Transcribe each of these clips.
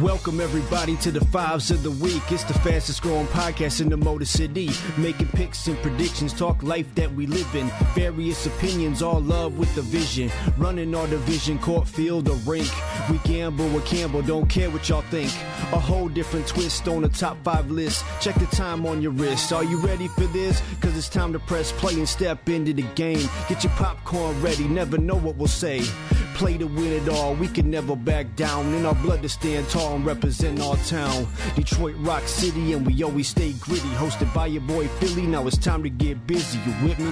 Welcome everybody to the Fives of the Week. It's the fastest growing podcast in the Motor City. Making picks and predictions, talk life that we live in. Various opinions, all love with the vision. Running our division, court, field, or rink. We gamble with Campbell, don't care what y'all think. A whole different twist on the top 5 list. Check the time on your wrist. Are you ready for this? Cause it's time to press play and step into the game. Get your popcorn ready, never know what we'll say. Play to win it all, we can never back down. In our blood to stand tall and represent our town. Detroit Rock City and we always stay gritty. Hosted by your boy Fillie, now it's time to get busy. You with me?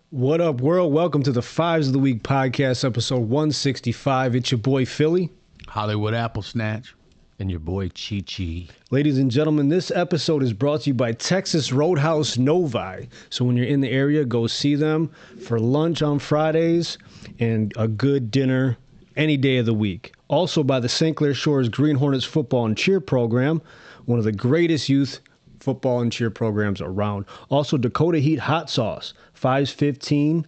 What up, world? Welcome to the Fives of the Week podcast, episode 165. It's your boy Fillie. Hollywood Apple Snatch. And your boy Chi-Chi. Ladies and gentlemen, this episode is brought to you by Texas Roadhouse Novi. So when you're in the area, go see them for lunch on Fridays and a good dinner any day of the week. Also by the St. Clair Shores Green Hornets football and cheer program, one of the greatest youth football and cheer programs around. Also Dakota Heat Hot Sauce, 515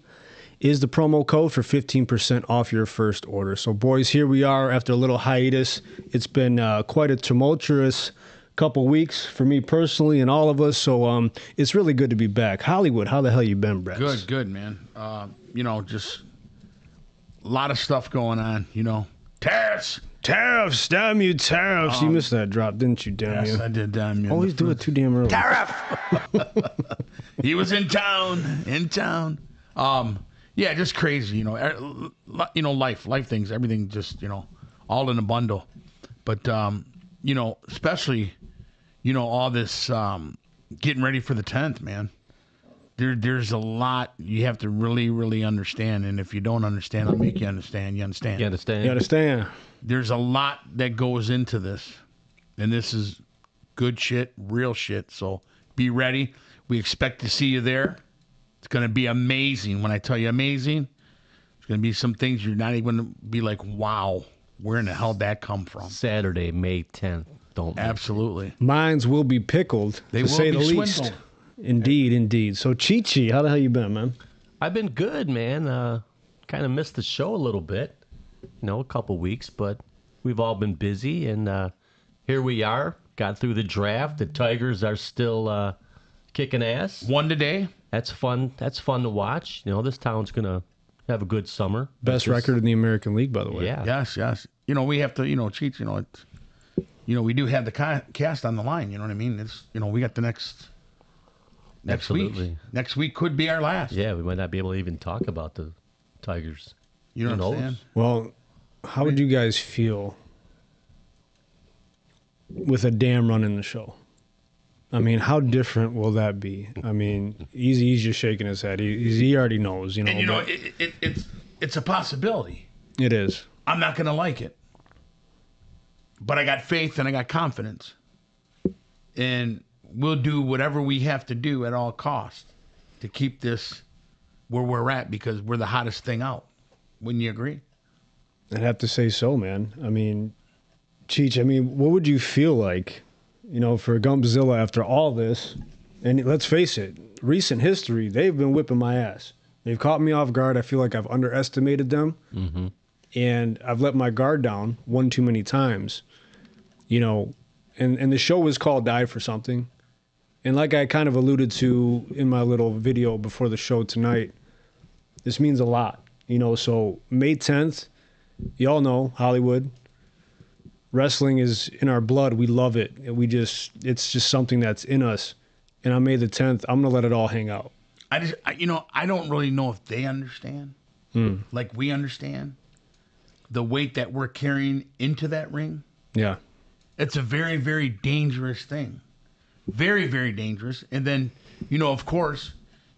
is the promo code for 15% off your first order. So, boys, here we are after a little hiatus. It's been quite a tumultuous couple weeks for me personally and all of us. So, it's really good to be back. Hollywood, how the hell you been, Brett? Good, man. Just a lot of stuff going on, Tariffs! Tariffs! Damn you, tariffs! You missed that drop, didn't you, damn you? Yes, I did, damn you. Always do it too damn early. Tariff! He was in town. Yeah, just crazy, life things, everything just, all in a bundle. But, especially, all this getting ready for the 10th, man. There's a lot you have to really, really understand. And if you don't understand, I'll make you understand. You understand? You understand? You understand? There's a lot that goes into this. And this is good shit, real shit. So be ready. We expect to see you there. It's going to be amazing. When I tell you amazing, it's going to be some things you're not even going to be like, wow, where in the hell did that come from? Saturday, May 10th. Absolutely. Minds will be pickled, They to will say be the least. swindled. Indeed. So, Chi-Chi, how the hell you been, man? I've been good, man. Kind of missed the show a little bit. A couple weeks, but we've all been busy, and here we are. Got through the draft. The Tigers are still kicking ass. One today. That's fun. That's fun to watch. This town's gonna have a good summer. Best record in the American League, by the way. Yeah. Yes. We have to, cheat. We do have the cast on the line. You know what I mean? It's, we got the next Absolutely. week. Next week could be our last. Yeah, we might not be able to even talk about the Tigers. You know what I'm saying? Well, how would you guys feel with a damn run in the show? I mean, how different will that be? I mean, he's just shaking his head. He already knows, And it's a possibility. It is. I'm not going to like it. But I got faith and I got confidence. And we'll do whatever we have to do at all costs to keep this where we're at because we're the hottest thing out. Wouldn't you agree? I'd have to say so, man. I mean, Cheech, what would you feel like, for Gumpzilla after all this? And let's face it, recent history, they've been whipping my ass. They've caught me off guard. I feel like I've underestimated them. Mm-hmm. And I've let my guard down one too many times. And the show was called Die for something. And like I kind of alluded to in my little video before the show tonight, this means a lot. So May 10th, y'all know, Hollywood, wrestling is in our blood. We love it. And it's just something that's in us. And on May the 10th, I'm going to let it all hang out. I don't really know if they understand, like we understand, the weight that we're carrying into that ring. Yeah. It's a very, very dangerous thing. Very, very dangerous. And then, of course,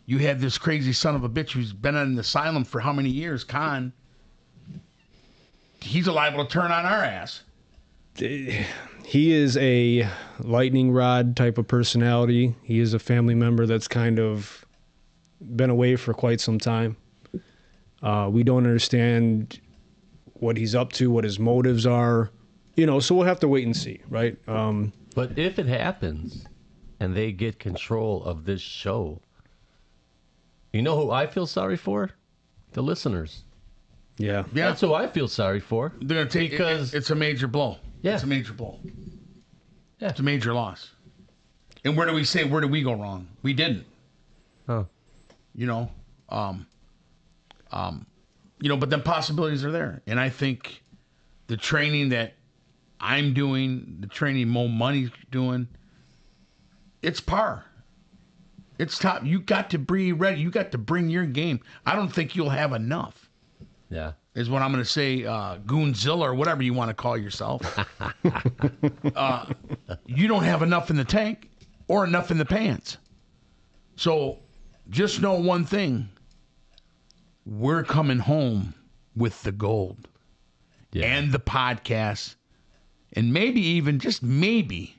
you have this crazy son of a bitch who's been in an asylum for how many years, Khan. He's liable to turn on our ass. He is a lightning rod type of personality. He is a family member that's kind of been away for quite some time. We don't understand what he's up to, what his motives are, so we'll have to wait and see, right? But if it happens and they get control of this show, You know who I feel sorry for? The listeners. Yeah. Yeah. That's who I feel sorry for. They're going to take because it's a major blow. Yeah. It's a major blow. Yeah. It's a major loss. And where did we go wrong? We didn't. Oh. You know, but then possibilities are there. And I think the training that I'm doing, the training Mo Money's doing, it's par. It's top. You got to be ready. You got to bring your game. I don't think you'll have enough. Yeah. Is what I'm going to say, Goonzilla or whatever you want to call yourself. You don't have enough in the tank or enough in the pants. So just know one thing. We're coming home with the gold and the podcast. And maybe even, just maybe,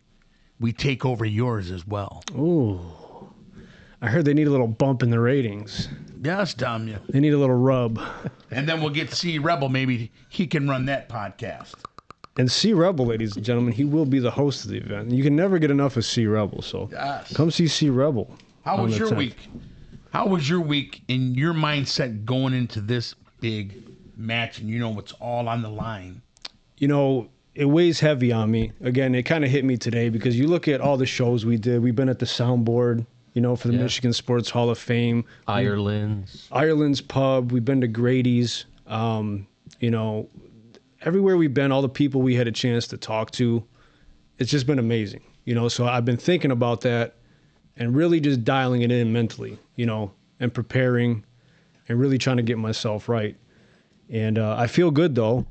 we take over yours as well. Ooh. I heard they need a little bump in the ratings. Yes, damn you. They need a little rub. And then we'll get C Rebel. Maybe he can run that podcast. And C Rebel, ladies and gentlemen, he will be the host of the event. You can never get enough of C Rebel, so Yes. come see C Rebel. How was your 10th. week? How was your week in your mindset going into this big match? And you know what's all on the line. You know, it weighs heavy on me. Again, it kind of hit me today because you look at all the shows we did. We've been at the soundboard, for the Michigan Sports Hall of Fame. Ireland's Pub. We've been to Grady's. Everywhere we've been, all the people we had a chance to talk to, it's just been amazing. So I've been thinking about that and really just dialing it in mentally, and preparing and really trying to get myself right. And I feel good, though.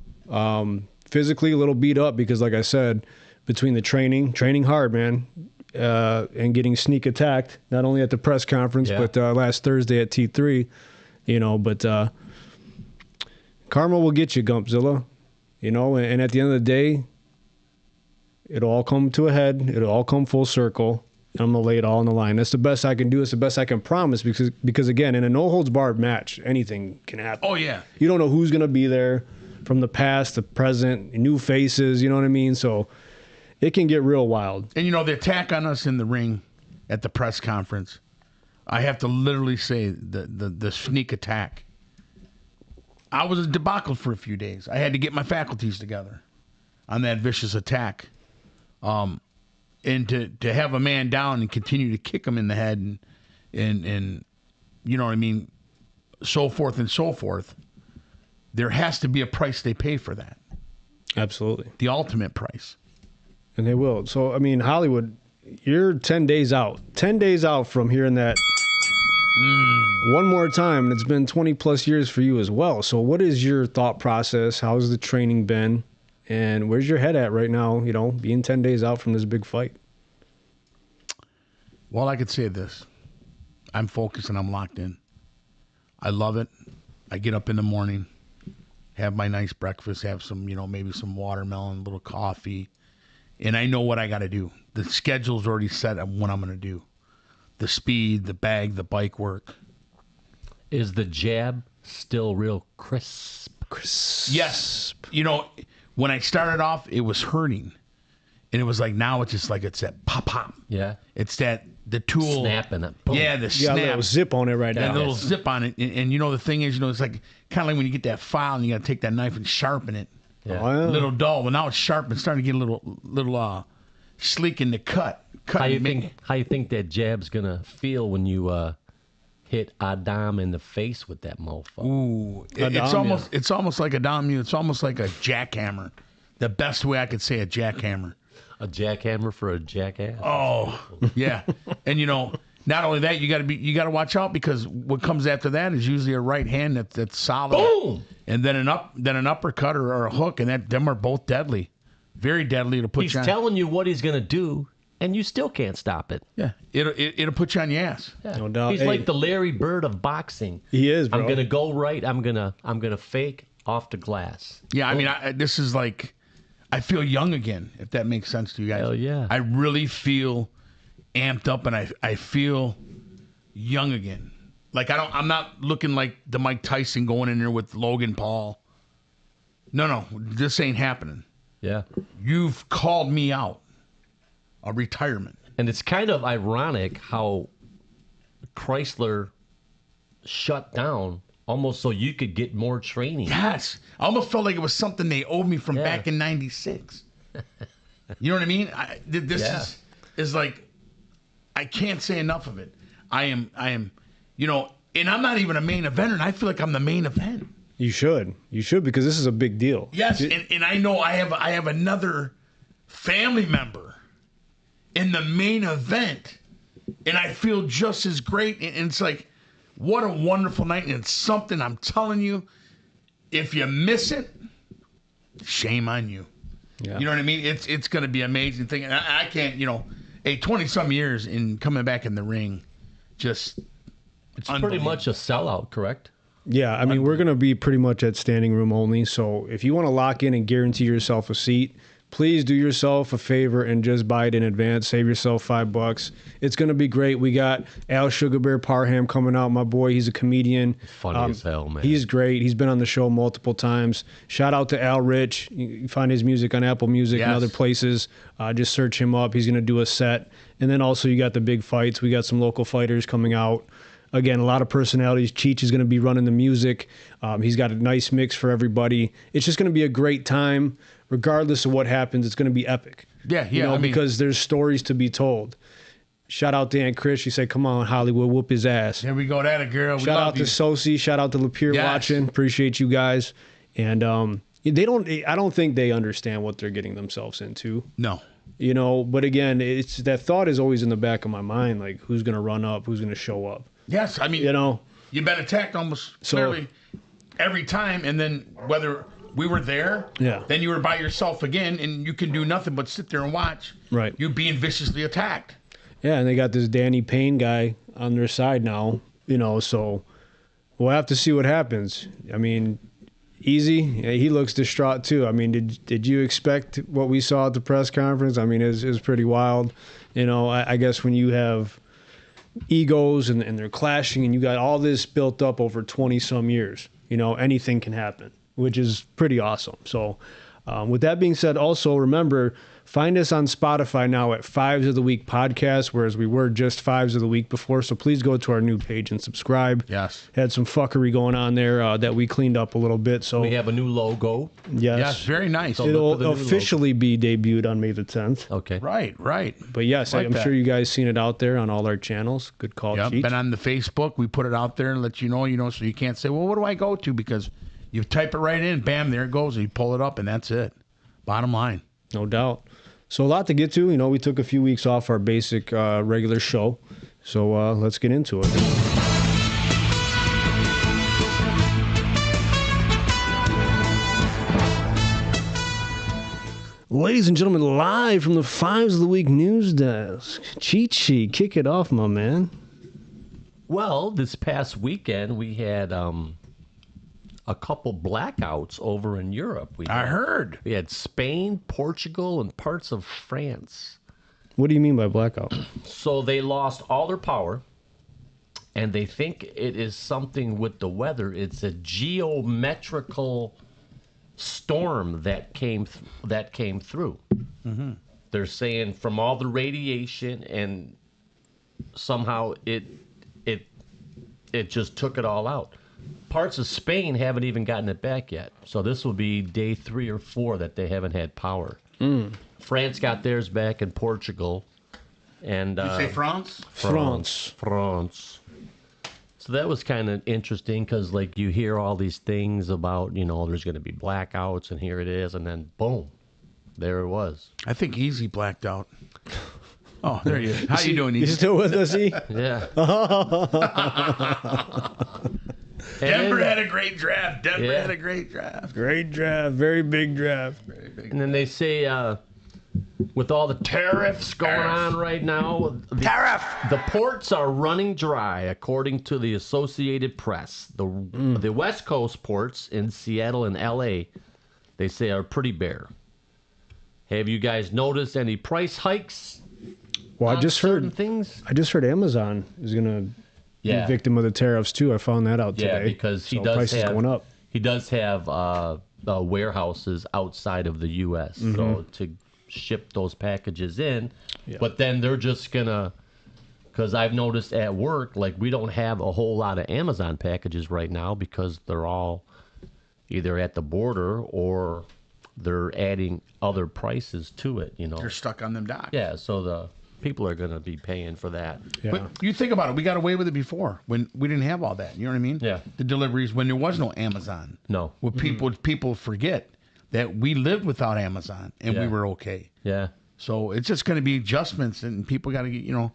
Physically a little beat up because, like I said, between the training hard, man, and getting sneak attacked, not only at the press conference, but last Thursday at T3, but karma will get you, Gumpzilla, and at the end of the day, it'll all come to a head. It'll all come full circle. And I'm going to lay it all on the line. That's the best I can do. It's the best I can promise because again, in a no-holds-barred match, anything can happen. Oh, yeah. You don't know who's going to be there from the past, the present, new faces, you know what I mean? So it can get real wild. And, the attack on us in the ring at the press conference, I have to literally say the sneak attack. I was debacle for a few days. I had to get my faculties together on that vicious attack. And to have a man down and continue to kick him in the head and you know what I mean, so forth and so forth, there has to be a price they pay for that. Absolutely. The ultimate price. And they will. So, Hollywood, you're 10 days out. 10 days out from hearing that one more time, and it's been 20 plus years for you as well. So what is your thought process? How's the training been? And where's your head at right now, being 10 days out from this big fight? Well, I could say this. I'm focused and I'm locked in. I love it. I get up in the morning, have my nice breakfast, have some, maybe some watermelon, a little coffee, and I know what I got to do. The schedule's already set on what I'm going to do. The speed, the bag, the bike work. Is the jab still real crisp? Yes. When I started off, it was hurting. And it was like, now it's just like, it's that pop, pop. Yeah. It's that, the tool. Snapping it. Boom. Yeah, the You snap. got a little zip on it right now. And a little zip on it. And the thing is, it's like, kind of like when you get that file and you got to take that knife and sharpen it. Yeah. Oh, yeah. A little dull. Well, now it's sharp and starting to get a little sleek in the cut. How you think that jab's gonna feel when you hit Adam in the face with that mofo? Ooh, Adam, it's almost like a Dom. It's almost like a jackhammer. The best way I could say a jackhammer. A jackhammer for a jackass? Oh, yeah. And not only that, you got to watch out because what comes after that is usually a right hand that's solid. Boom! And then an uppercut or a hook, and them are both deadly, very deadly to put He's you on. telling you what he's gonna do, and you still can't stop it. Yeah, it'll put you on your ass. Yeah. No doubt. He's Hey. like the Larry Bird of boxing. He is, bro. I'm gonna go right. I'm gonna fake off the glass. Yeah, I mean, this is like, I feel young again, if that makes sense to you guys. Hell yeah. I really feel amped up, and I feel young again. Like I'm not looking like the Mike Tyson going in there with Logan Paul. No, this ain't happening. Yeah. You've called me out. A retirement. And it's kind of ironic how Chrysler shut down almost so you could get more training. Yes. I almost felt like it was something they owed me from back in 96. You know what I mean? This is like, I can't say enough of it. I am, and I'm not even a main eventer, and I feel like I'm the main event. You should because this is a big deal. Yes, and I know I have another family member in the main event, and I feel just as great. And it's like, what a wonderful night, and it's something I'm telling you. If you miss it, shame on you. Yeah. You know what I mean? It's going to be an amazing thing, and I can't, 20-some years in coming back in the ring, just it's pretty much a sellout, correct? Yeah, I mean, we're going to be pretty much at standing room only. So if you want to lock in and guarantee yourself a seat, please do yourself a favor and just buy it in advance. Save yourself $5. It's going to be great. We got Al Sugar Bear Parham coming out, my boy. He's a comedian. Funny as hell, man. He's great. He's been on the show multiple times. Shout out to Al Rich. You can find his music on Apple Music and other places. Just search him up. He's going to do a set. And then also you got the big fights. We got some local fighters coming out. Again, a lot of personalities. Cheech is going to be running the music. He's got a nice mix for everybody. It's just going to be a great time. Regardless of what happens, it's going to be epic. Yeah. Because there's stories to be told. Shout out to Aunt Chris. She said, come on, Hollywood, whoop his ass. There we go. That a girl. Shout out to Sosi. Shout out to Lapeer watching. Appreciate you guys. And I don't think they understand what they're getting themselves into. No. But again, it's that thought is always in the back of my mind, like who's going to run up, who's going to show up. Yes, I mean, you've been attacked almost clearly every time, and then whether we were there, then you were by yourself again, and you can do nothing but sit there and watch. Right. You being viciously attacked. Yeah, and they got this Danny Payne guy on their side now, so we'll have to see what happens. I mean, Easy, he looks distraught too. I mean, did you expect what we saw at the press conference? I mean, it was pretty wild. I guess when you have egos and they're clashing and you got all this built up over 20-some years, anything can happen, which is pretty awesome. So with that being said, also remember, find us on Spotify now at Fives of the Week Podcast, whereas we were just Fives of the Week before. So please go to our new page and subscribe. Yes. Had some fuckery going on there that we cleaned up a little bit. So we have a new logo. Yes, very nice. So it'll officially be debuted on May the 10th. Okay. Right. But yes, I'm sure you guys seen it out there on all our channels. Good call, Cheech. Been on the Facebook. We put it out there and let you know, so you can't say, well, what do I go to? Because you type it right in, bam, there it goes. And you pull it up, and that's it. Bottom line. No doubt. So a lot to get to. We took a few weeks off our basic regular show. So let's get into it. Ladies and gentlemen, live from the Fives of the Week news desk. Cheech, kick it off, my man. Well, this past weekend we had a couple blackouts over in Europe. I heard. We had Spain, Portugal, and parts of France. What do you mean by blackout? So they lost all their power, and they think it is something with the weather. It's a geometrical storm that came through. Mm-hmm. They're saying from all the radiation, and somehow it just took it all out. Parts of Spain haven't even gotten it back yet. So this will be day 3 or 4 that they haven't had power. France got theirs back in Portugal. And you say France? France. So that was kind of interesting because, like, you hear all these things about, there's going to be blackouts, and here it is, and then boom, there it was. I think Easy blacked out. Oh, there you are. How you doing, Easy? You still with us, E? Yeah. Denver had a great draft. Great draft. Very big draft. And then they say, with all the tariffs going on right now, the ports are running dry, according to the Associated Press. The West Coast ports in Seattle and L.A., they say, are pretty bare. Have you guys noticed any price hikes? Well, I just heard things. I just heard Amazon is going to be a victim of the tariffs too. I found that out today. Yeah, because prices going up. He does have warehouses outside of the U.S. So to ship those packages in, but then they're just gonna Because I've noticed at work, like, we don't have a whole lot of Amazon packages right now because they're all either at the border or they're adding other prices to it, you know. They're stuck on them docks. Yeah, so the people are going to be paying for that. Yeah. But you think about it. We got away with it before when we didn't have all that. You know what I mean? Yeah. The deliveries when there was no Amazon. No. Well, people forget that we lived without Amazon and we Yeah. were okay. Yeah. So it's just going to be adjustments, and people got to get,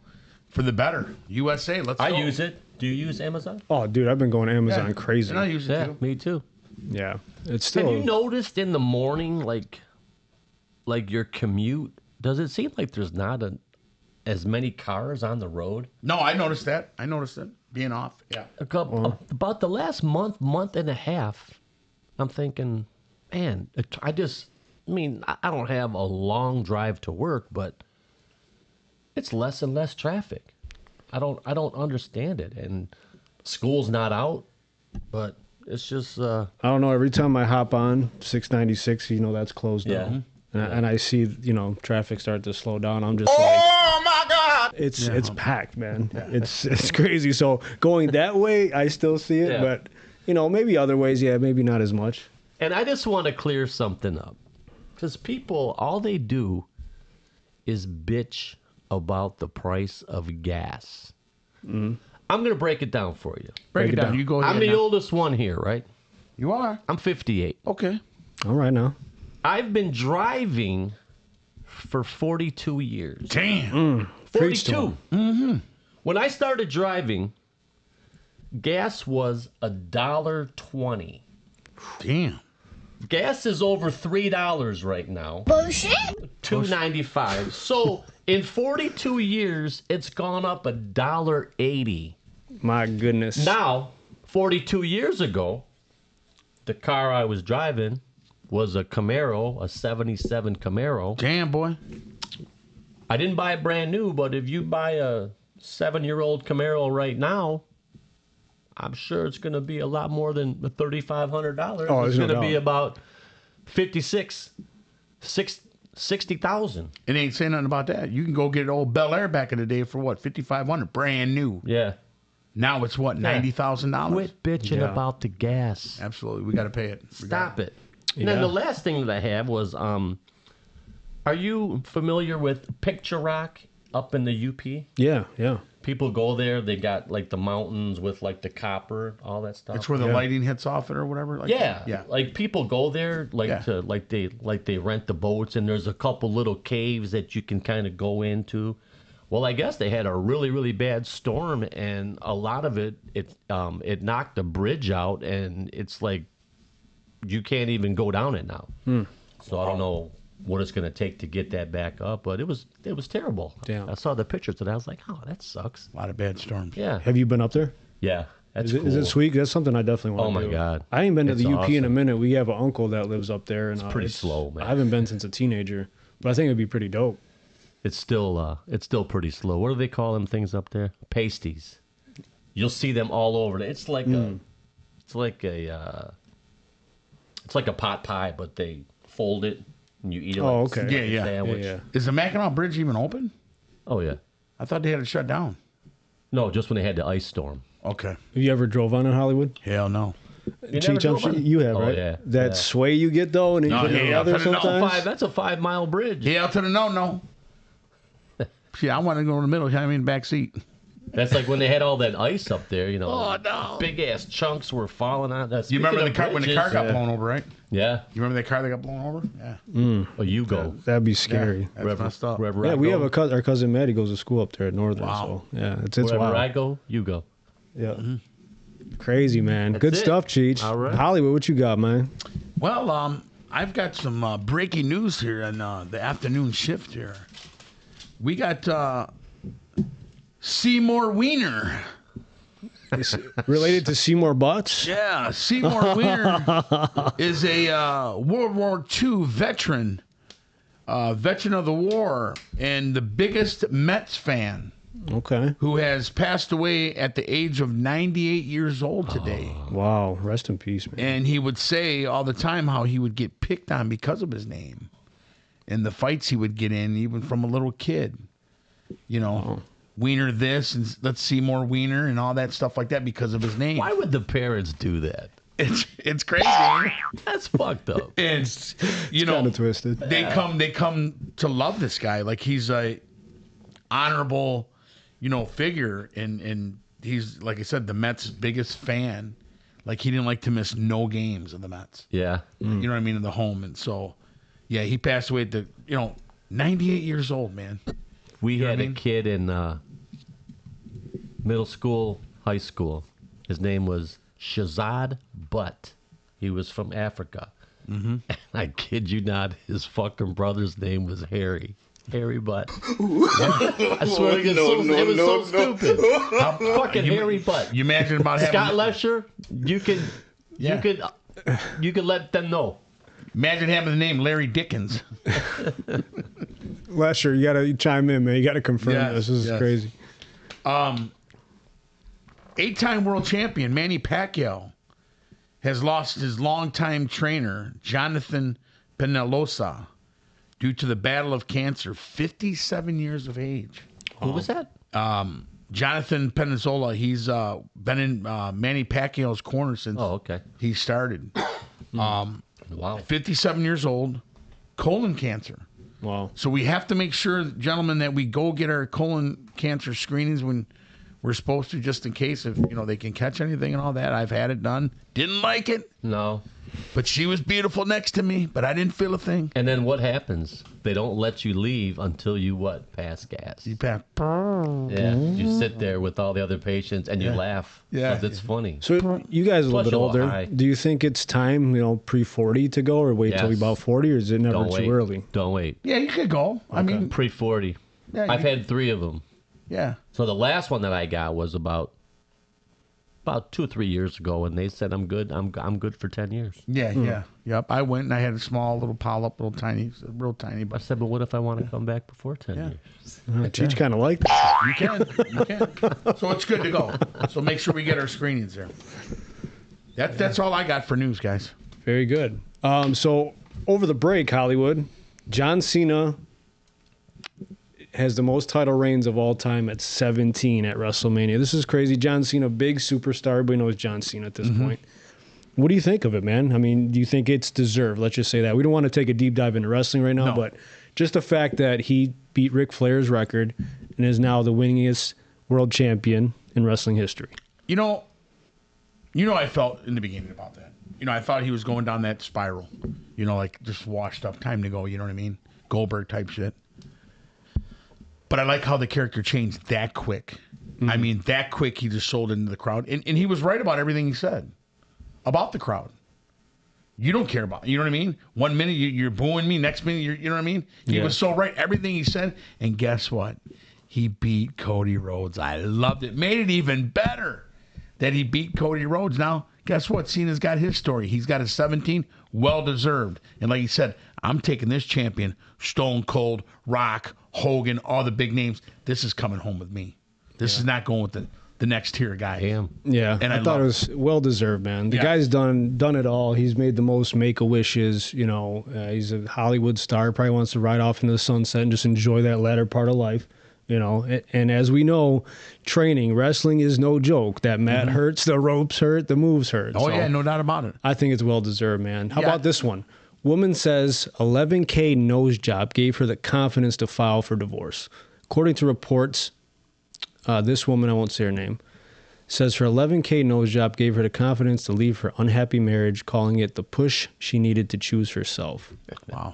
for the better. USA, let's I go. use it. Do you use Amazon? Oh, dude, I've been going Amazon Yeah. crazy. And I use it Yeah, too. me too. Yeah, it's still. Have you noticed in the morning, like your commute, does it seem like there's not as many cars on the road? No, I noticed that. I noticed it being off. Yeah. About the last month and a half, I'm thinking, man, I don't have a long drive to work, but it's less and less traffic. I don't understand it, and school's not out, but it's just I don't know. Every time I hop on 696, that's closed Yeah. down, and I see traffic start to slow down. I'm just like, oh my god, it's packed, man. It's crazy. So going that way, I still see it, Yeah. but maybe other ways, yeah, maybe not as much. And I just want to clear something up. Because people, all they do is bitch about the price of gas. I'm going to break it down for you. Break it down. down. You go ahead. I'm the now. oldest one here, right? You are. I'm 58. Okay. All right now. I've been driving for 42 years. Damn. Preach to 42. 'em. When I started driving, gas was $1.20. Damn. Gas is over $3 right now. Bullshit. $2.95. So in 42 years, it's gone up $1.80. My goodness. Now, 42 years ago, the car I was driving was a Camaro, a 77 Camaro. Damn, boy. I didn't buy it brand new, but if you buy a 7-year-old Camaro right now, I'm sure it's going to be a lot more than the $3,500. Oh, it's there's no going to be doubt. about 60,000. It ain't saying nothing about that. You can go get old Bel Air back in the day for what? $5,500, brand new. Yeah. Now it's what? $90,000. Quit bitching Yeah. about the gas. Absolutely, we got to pay it. Stop it. And then Yeah. the last thing that I have was, are you familiar with Picture Rock up in the UP? Yeah, yeah. People go there. They got like the mountains with like the copper, all that stuff. It's where the Yeah. lighting hits off it or whatever. Like Yeah, yeah. Like people go there, like Yeah. to like they rent the boats, and there's a couple little caves that you can kind of go into. Well, I guess they had a really really bad storm, and a lot of it knocked the bridge out, and it's like you can't even go down it now. So I don't know what it's going to take to get that back up, but it was terrible. Damn. I saw the pictures and I was like, oh, that sucks. A lot of bad storms. Yeah, Have you been up there? yeah, that's Is it, cool. is it sweet? That's something I definitely want Oh to do. my God. I ain't been to It's the UP in a awesome. minute. We have an uncle that lives up there, and pretty slow, man. I haven't been since a teenager, but I think it'd be pretty dope. It's still pretty slow. What do they call them things up there? Pasties. You'll see them all over. It's like it's like a pot pie, but they fold it and you eat it. Oh, like okay. a Yeah, yeah. sandwich. Yeah. Is the Mackinac Bridge even open? Oh yeah. I thought they had it shut down. No, just when they had the ice storm. Okay. Have you ever drove on in Hollywood? Hell no. You Cheech, never I'm drove sure on? you have, Oh, right? yeah. That Yeah. sway you get though, and then No, you get yeah, the other no, sometimes. That's a 5-mile bridge. Hell to the no. See, I want to go in the middle. I'm in the back seat. That's like when they had all that ice up there. You know, Oh, no. big ass chunks were falling out. You remember the car when the car got blown over, right? Yeah. You remember that car that got blown over? Yeah. Oh, you go. That'd be scary. That's messed up. Wherever Yeah, I we go, have our cousin Maddie goes to school up there at Northern. Wow. So yeah, it's wherever wild. I go, you go. Yeah. Crazy, man. Good it. stuff, Cheech. All right. Hollywood, what you got, man? Well, I've got some breaking news here on the afternoon shift here. We got Seymour Wiener. It's related to Seymour Butts? Yeah, Seymour Wiener is a World War II veteran of the war, and the biggest Mets fan, Okay. who has passed away at the age of 98 years old today. Wow. Rest in peace, man. And he would say all the time how he would get picked on because of his name and the fights he would get in, even from a little kid. You know, Wiener this and let's see more Wiener and all that stuff like that because of his name. Why would the parents do that? It's crazy. That's fucked up. And you know, kind of twisted. They come to love this guy. Like he's a honorable, figure, and he's, like I said, the Mets' biggest fan. Like he didn't like to miss no games of the Mets. Yeah. You know what I mean, in the home. And so, yeah, he passed away at 98 years old, man. We had a kid in middle school, high school. His name was Shazad Butt. He was from Africa. Mm-hmm. And I kid you not, his fucking brother's name was Harry. Harry Butt. I swear it was so stupid. Fucking Harry Butt. You imagine about having Scott Lesher, you could let them know. Imagine having the name Larry Dickens. Lesher, you got to chime in, man. You got to confirm this. This is crazy. 8-time world champion Manny Pacquiao has lost his longtime trainer, Jonathan Penelosa, due to the battle of cancer, 57 years of age. Who was that? Jonathan Penisola, he's been in Manny Pacquiao's corner since he started. Wow. 57 years old, colon cancer. Wow. So we have to make sure, gentlemen, that we go get our colon cancer screenings when we're supposed to, just in case if they can catch anything and all that. I've had it done. Didn't like it. No. But she was beautiful next to me, but I didn't feel a thing. And then what happens? They don't let you leave until you pass gas. You pass. Yeah. You sit there with all the other patients and you laugh. Yeah. 'Cause it's funny. So you guys are a little Plus bit you're older. high. Do you think it's time, pre-40 to go, or wait till you're about 40, or is it never too early? Don't wait. Yeah, you could go. I mean, Pre-40. Yeah, I've had 3 of them. yeah. So the last one that I got was about 2 or 3 years ago, and they said I'm good. I'm good for 10 years. Yeah. Yep. I went and I had a small little polyp, real tiny. I But said, but what if I want to come back before 10 years? Cheech kind of like that. you can. So it's good to go. So make sure we get our screenings there. That's all I got for news, guys. Very good. So over the break, Hollywood, John Cena has the most title reigns of all time at 17 at WrestleMania. This is crazy. John Cena, big superstar. Everybody knows John Cena at this point. What do you think of it, man? I mean, do you think it's deserved? Let's just say that. We don't want to take a deep dive into wrestling right now, but just the fact that he beat Ric Flair's record and is now the winningest world champion in wrestling history. I felt in the beginning about that. I thought he was going down that spiral. Like just washed up, time to go. You know what I mean? Goldberg type shit. But I like how the character changed that quick. Mm-hmm. I mean, that quick he just sold into the crowd. And he was right about everything he said about the crowd. You don't care about it. You know what I mean? 1 minute you're booing me, next minute you know what I mean? He was so right. Everything he said. And guess what? He beat Cody Rhodes. I loved it. Made it even better that he beat Cody Rhodes. Now, guess what? Cena's got his story. He's got his 17. Well-deserved. And like he said, I'm taking this champion, Stone Cold, Rock, Hogan, all the big names. This is coming home with me. This is not going with the next tier guy. Damn. Yeah, and I thought it was well-deserved, man. The guy's done it all. He's made the most Make-A-Wishes. He's a Hollywood star. Probably wants to ride off into the sunset and just enjoy that latter part of life. And as we know, wrestling is no joke. That mat hurts, the ropes hurt, the moves hurt. Oh, yeah, no doubt about it. I think it's well-deserved, man. How about this one? Woman says $11K nose job gave her the confidence to file for divorce. According to reports, this woman, I won't say her name, says her $11K nose job gave her the confidence to leave her unhappy marriage, calling it the push she needed to choose herself. Wow.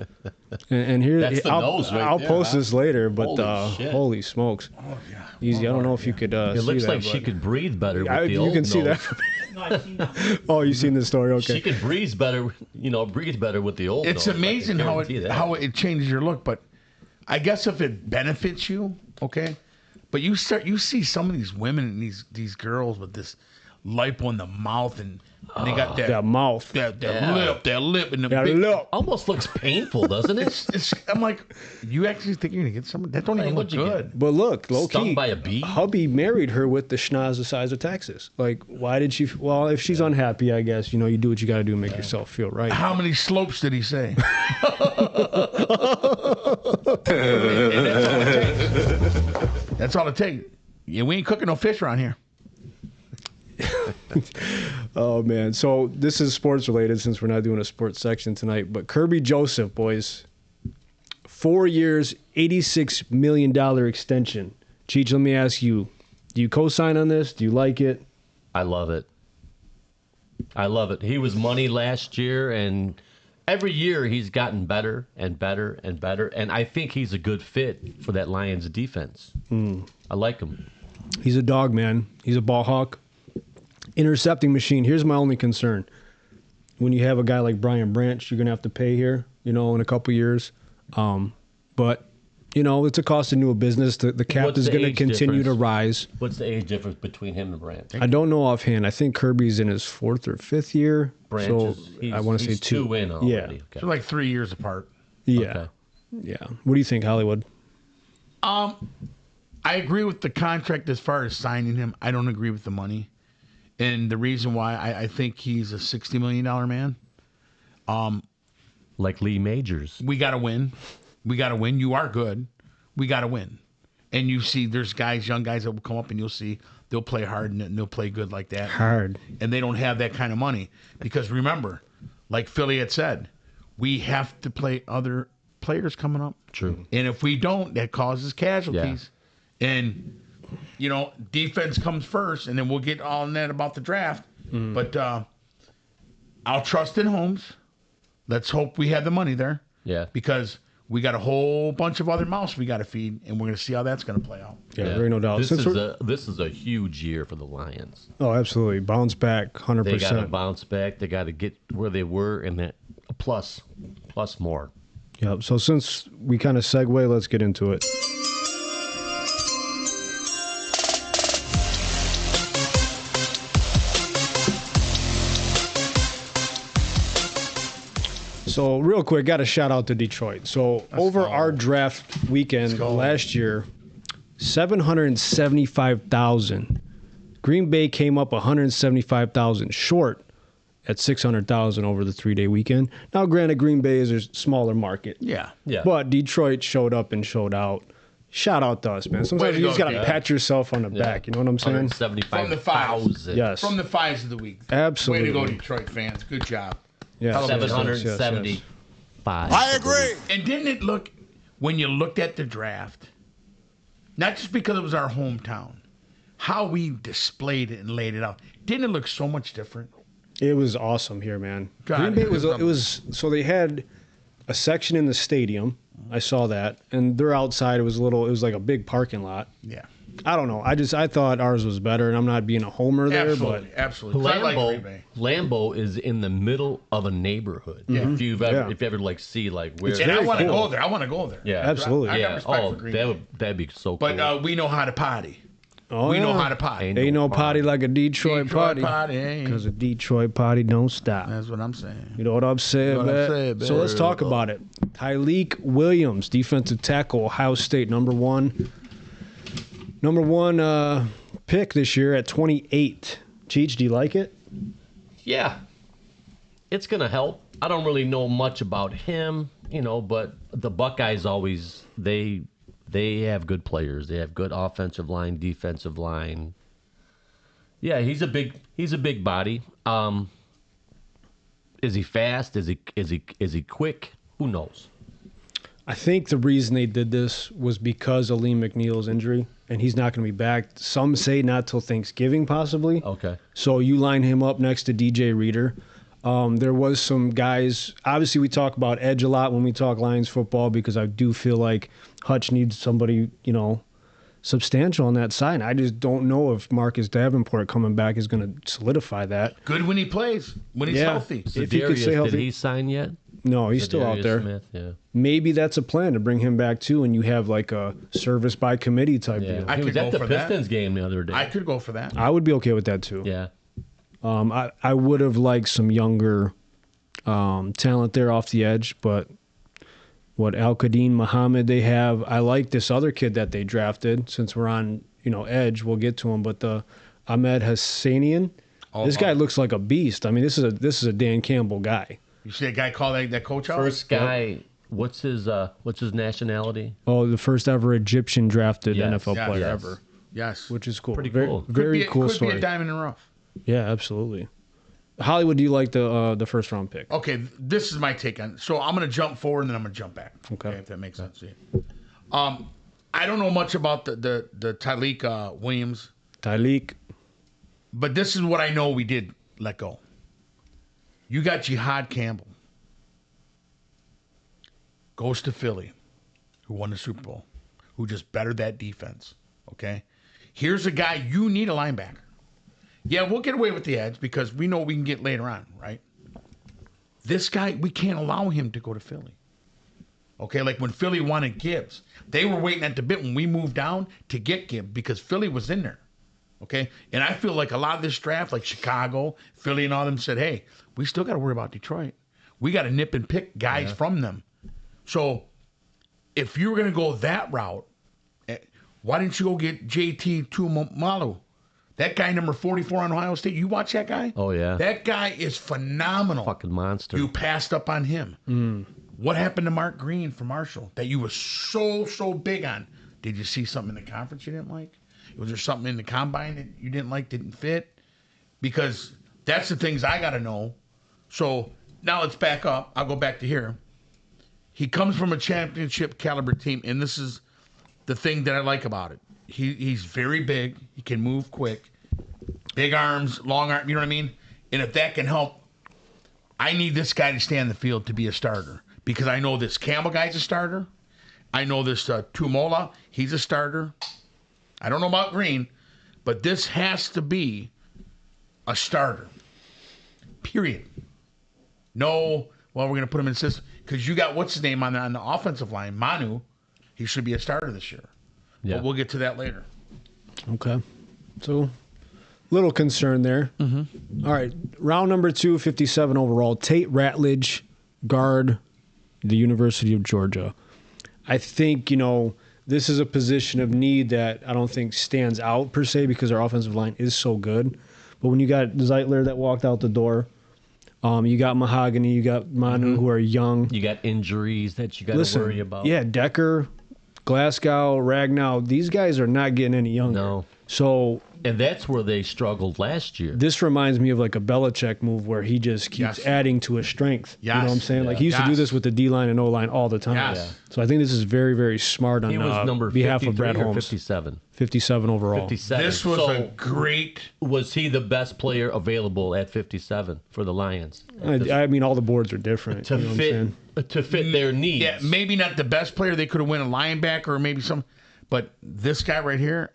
And here, That's the nose right I'll there, post this later, but Holy holy smokes. Oh, yeah. Easy. I don't know if you could It see looks that, like she but- could breathe better with the you old can see nose. that. No, I've seen that. Oh, you've seen this story? Okay. She could breathe better, breathe better with the old It's nose. I can amazing how guarantee that. it changes your look. But I guess if it benefits you, okay. But you see some of these women and these girls with this lipo in the mouth and they got that mouth. that lip and the That big. lip. Almost looks painful, doesn't it? I'm like, you actually think you're gonna get some? That don't even look what'd you good. But look, low Stung key, by a bee? hubby married her with the schnoz the size of Texas. Like, why did she? Well, if she's unhappy, I guess you do what you got to do to make yourself feel right. How many slopes did he say? That's all it takes. Yeah, we ain't cooking no fish around here. Oh, man. So this is sports related since we're not doing a sports section tonight. But Kirby Joseph, boys, 4 years, $86 million extension. Cheech, let me ask you, do you co-sign on this? Do you like it? I love it. I love it. He was money last year, and every year he's gotten better and better and better. And I think he's a good fit for that Lions defense. I like him. He's a dog, man. He's a ball hawk. Intercepting machine. Here's my only concern. When you have a guy like Brian Branch, you're going to have to pay here, in a couple years. But, it's a cost of doing business. The cap is going to continue to rise. What's the age difference between him and Branch? I don't know offhand. I think Kirby's in his 4th or 5th year. Branch I want to say 2. 2 in already. Yeah. Okay. So like 3 years apart. Yeah. Okay. Yeah. What do you think, Hollywood? I agree with the contract as far as signing him. I don't agree with the money. And the reason why I think he's a $60 million man. Like Lee Majors. We got to win. We got to win. You are good. We got to win. And you see there's young guys that will come up and you'll see they'll play hard and they'll play good like that. Hard. And they don't have that kind of money. Because remember, like Fillie had said, we have to play other players coming up. True. And if we don't, that causes casualties. Yeah. And, defense comes first, and then we'll get all in that about the draft. But I'll trust in Holmes. Let's hope we have the money there. Yeah. Because we got a whole bunch of other mouths we got to feed, and we're going to see how that's going to play out. Yeah, very no doubt. This is a huge year for the Lions. Oh, absolutely. Bounce back, 100%. They got to bounce back. They got to get where they were, and that plus more. Yep. So since we kind of segue, let's get into it. So real quick, got a shout out to Detroit. So over our draft weekend last year, 775,000. Green Bay came up 175,000 short at 600,000 over the 3-day weekend. Now, granted, Green Bay is a smaller market. Yeah. But Detroit showed up and showed out. Shout out to us, man. Sometimes you just got to pat yourself on the back. You know what I'm saying? 175,000. Yes. From the fives of the week. Absolutely. Way to go, Detroit fans. Good job. Yeah. 775. I agree. And didn't it look, when you looked at the draft, not just because it was our hometown, how we displayed it and laid it out, didn't it look so much different? It was awesome here, man. God, Green Bay was so they had a section in the stadium. I saw that, and they're outside. It was like a big parking lot. Yeah. I don't know. I thought ours was better, and I'm not being a homer there, Absolutely. but Absolutely. I like Green Bay. Lambeau is in the middle of a neighborhood. Yeah. If you ever see like where. And I want to go there. I want to go there. Yeah. Absolutely. I got respect for Green Bay. That'd be so cool. But we know how to potty. oh, We know yeah. how to potty. Ain't no potty like a Detroit potty. Potty. Because a Detroit potty don't stop. That's what I'm saying. You know what I'm saying, You know what I'm man? saying, So let's man. talk about it. Tyleek Williams, defensive tackle, Ohio State, number one pick this year at 28. Cheech, do you like it? yeah, it's gonna help. I don't really know much about him, but the Buckeyes always they have good players. They have good offensive line, defensive line. Yeah, he's a big body. Is he fast? Is he quick? Who knows? I think the reason they did this was because of Lee McNeil's injury, and he's not going to be back. Some say not till Thanksgiving, possibly. Okay. So you line him up next to DJ Reader. There was some guys. Obviously, we talk about edge a lot when we talk Lions football because I do feel like Hutch needs somebody, substantial on that side. I just don't know if Marcus Davenport coming back is going to solidify that. Good when he plays, when he's healthy. If he could stay healthy. Did he sign yet? No, he's still out there. Smith, yeah. Maybe that's a plan to bring him back too, and you have like a service by committee type deal. I He could was at go the for that. Pistons game the other day. I could go for that. I would be okay with that too. Yeah. I would have liked some younger talent there off the edge, but what Al-Qadim Muhammad they have, I like this other kid that they drafted. Since we're on edge, we'll get to him. But the Ahmed Hassanian, this guy looks like a beast. I mean, this is a Dan Campbell guy. You see that guy call that coach out? First guy What's his nationality? Oh, the first ever Egyptian drafted Yes. NFL player Yes. ever, Yes. which is cool. Pretty very, cool. Very cool could story. be a diamond in the rough. Yeah, absolutely. Hollywood, do you like the first round pick? Okay, this is my take on it. So I'm going to jump forward and then I'm going to jump back. Okay. If that makes sense to you. I don't know much about the Tyleek Williams, Tyleek. but this is what I know we did let go. You got Jihad Campbell. Goes to Philly, who won the Super Bowl, who just bettered that defense. Okay? Here's a guy, you need a linebacker. Yeah, we'll get away with the edge because we know we can get later on, right? This guy, we can't allow him to go to Philly. Okay, like when Philly wanted Gibbs, they were waiting at the bit when we moved down to get Gibbs because Philly was in there. Okay, and I feel like a lot of this draft, like Chicago, Philly, and all them said, hey, we still got to worry about Detroit. We got to nip and pick guys from them. So if you were going to go that route, why didn't you go get JT Tuimalu? That guy, number 44 on Ohio State, you watch that guy? Oh, yeah. That guy is phenomenal. Fucking monster. You passed up on him. What happened to Mark Green from Marshall that you were so big on? Did you see something in the conference you didn't like? Was there something in the combine that you didn't like, didn't fit? Because that's the things I got to know. So now let's back up. I'll go back to here. He comes from a championship caliber team, and this is the thing that I like about it. He's very big. He can move quick. Big arms, long arm, you know what I mean? And if that can help, I need this guy to stay on the field to be a starter. Because I know this Campbell guy's a starter. I know this Tumola, he's a starter. I don't know about Green, but this has to be a starter. Period. No, well, we're going to put him in system. Because you got, what's his name on the offensive line? Manu. He should be a starter this year. Yeah. But we'll get to that later. Okay. So, little concern there. Mm-hmm. All right. Round number 2, 57 overall. Tate Ratledge, guard, the University of Georgia. I think, this is a position of need that I don't think stands out per se because our offensive line is so good. But when you got Zeitler that walked out the door, you got Mahogany, you got Manu who are young. You got injuries that you got to worry about. Yeah, Decker, Glasgow, Ragnow, these guys are not getting any younger. No. So, and that's where they struggled last year. this reminds me of like a Belichick move where he just keeps adding to his strength. Yes. You know what I'm saying? Like he used to do this with the D-line and O-line all the time. Yes. Yeah. So I think this is very, very smart on He was number behalf of 53 Brad or Holmes. 57. 57 overall. 57. This was So, a great. was he the best player available at 57 for the Lions? I mean, all the boards are different. To you know what I'm saying? fit their needs. Yeah, maybe not the best player. They could have won a linebacker or maybe some. But this guy right here,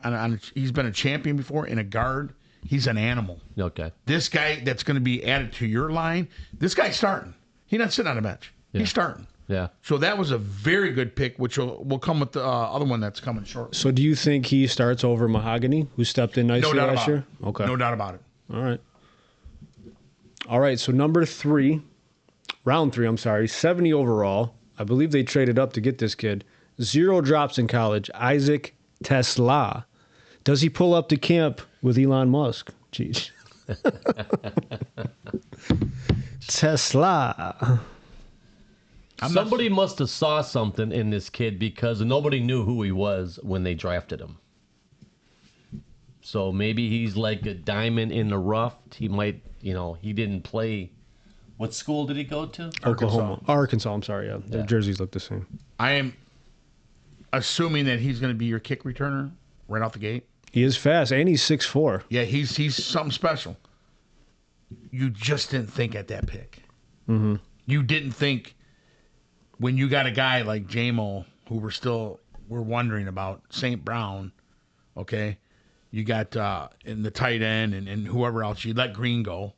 he's been a champion before in a guard. He's an animal. Okay. This guy that's going to be added to your line, this guy's starting. He's not sitting on the bench. Yeah. He's starting. Yeah. So that was a very good pick, which will come with the other one that's coming shortly. So do you think he starts over Mahogany, who stepped in nicely No doubt last about year? it. Okay. No doubt about it. All right. So round 3, 70 overall. I believe they traded up to get this kid. 0 drops in college. Isaac Tesla. Does he pull up to camp with Elon Musk? Jeez. Tesla. Somebody must have saw something in this kid because nobody knew who he was when they drafted him. So maybe he's like a diamond in the rough. He might, he didn't play. What school did he go to? Oklahoma. Arkansas, I'm sorry. Yeah. Their jerseys look the same. I am assuming that he's going to be your kick returner right off the gate. He is fast, and he's 6'4". Yeah, he's something special. You just didn't think at that pick. Mm-hmm. You didn't think when you got a guy like J-Mo, who we're wondering about, St. Brown, okay? You got in the tight end and whoever else. You let Green go.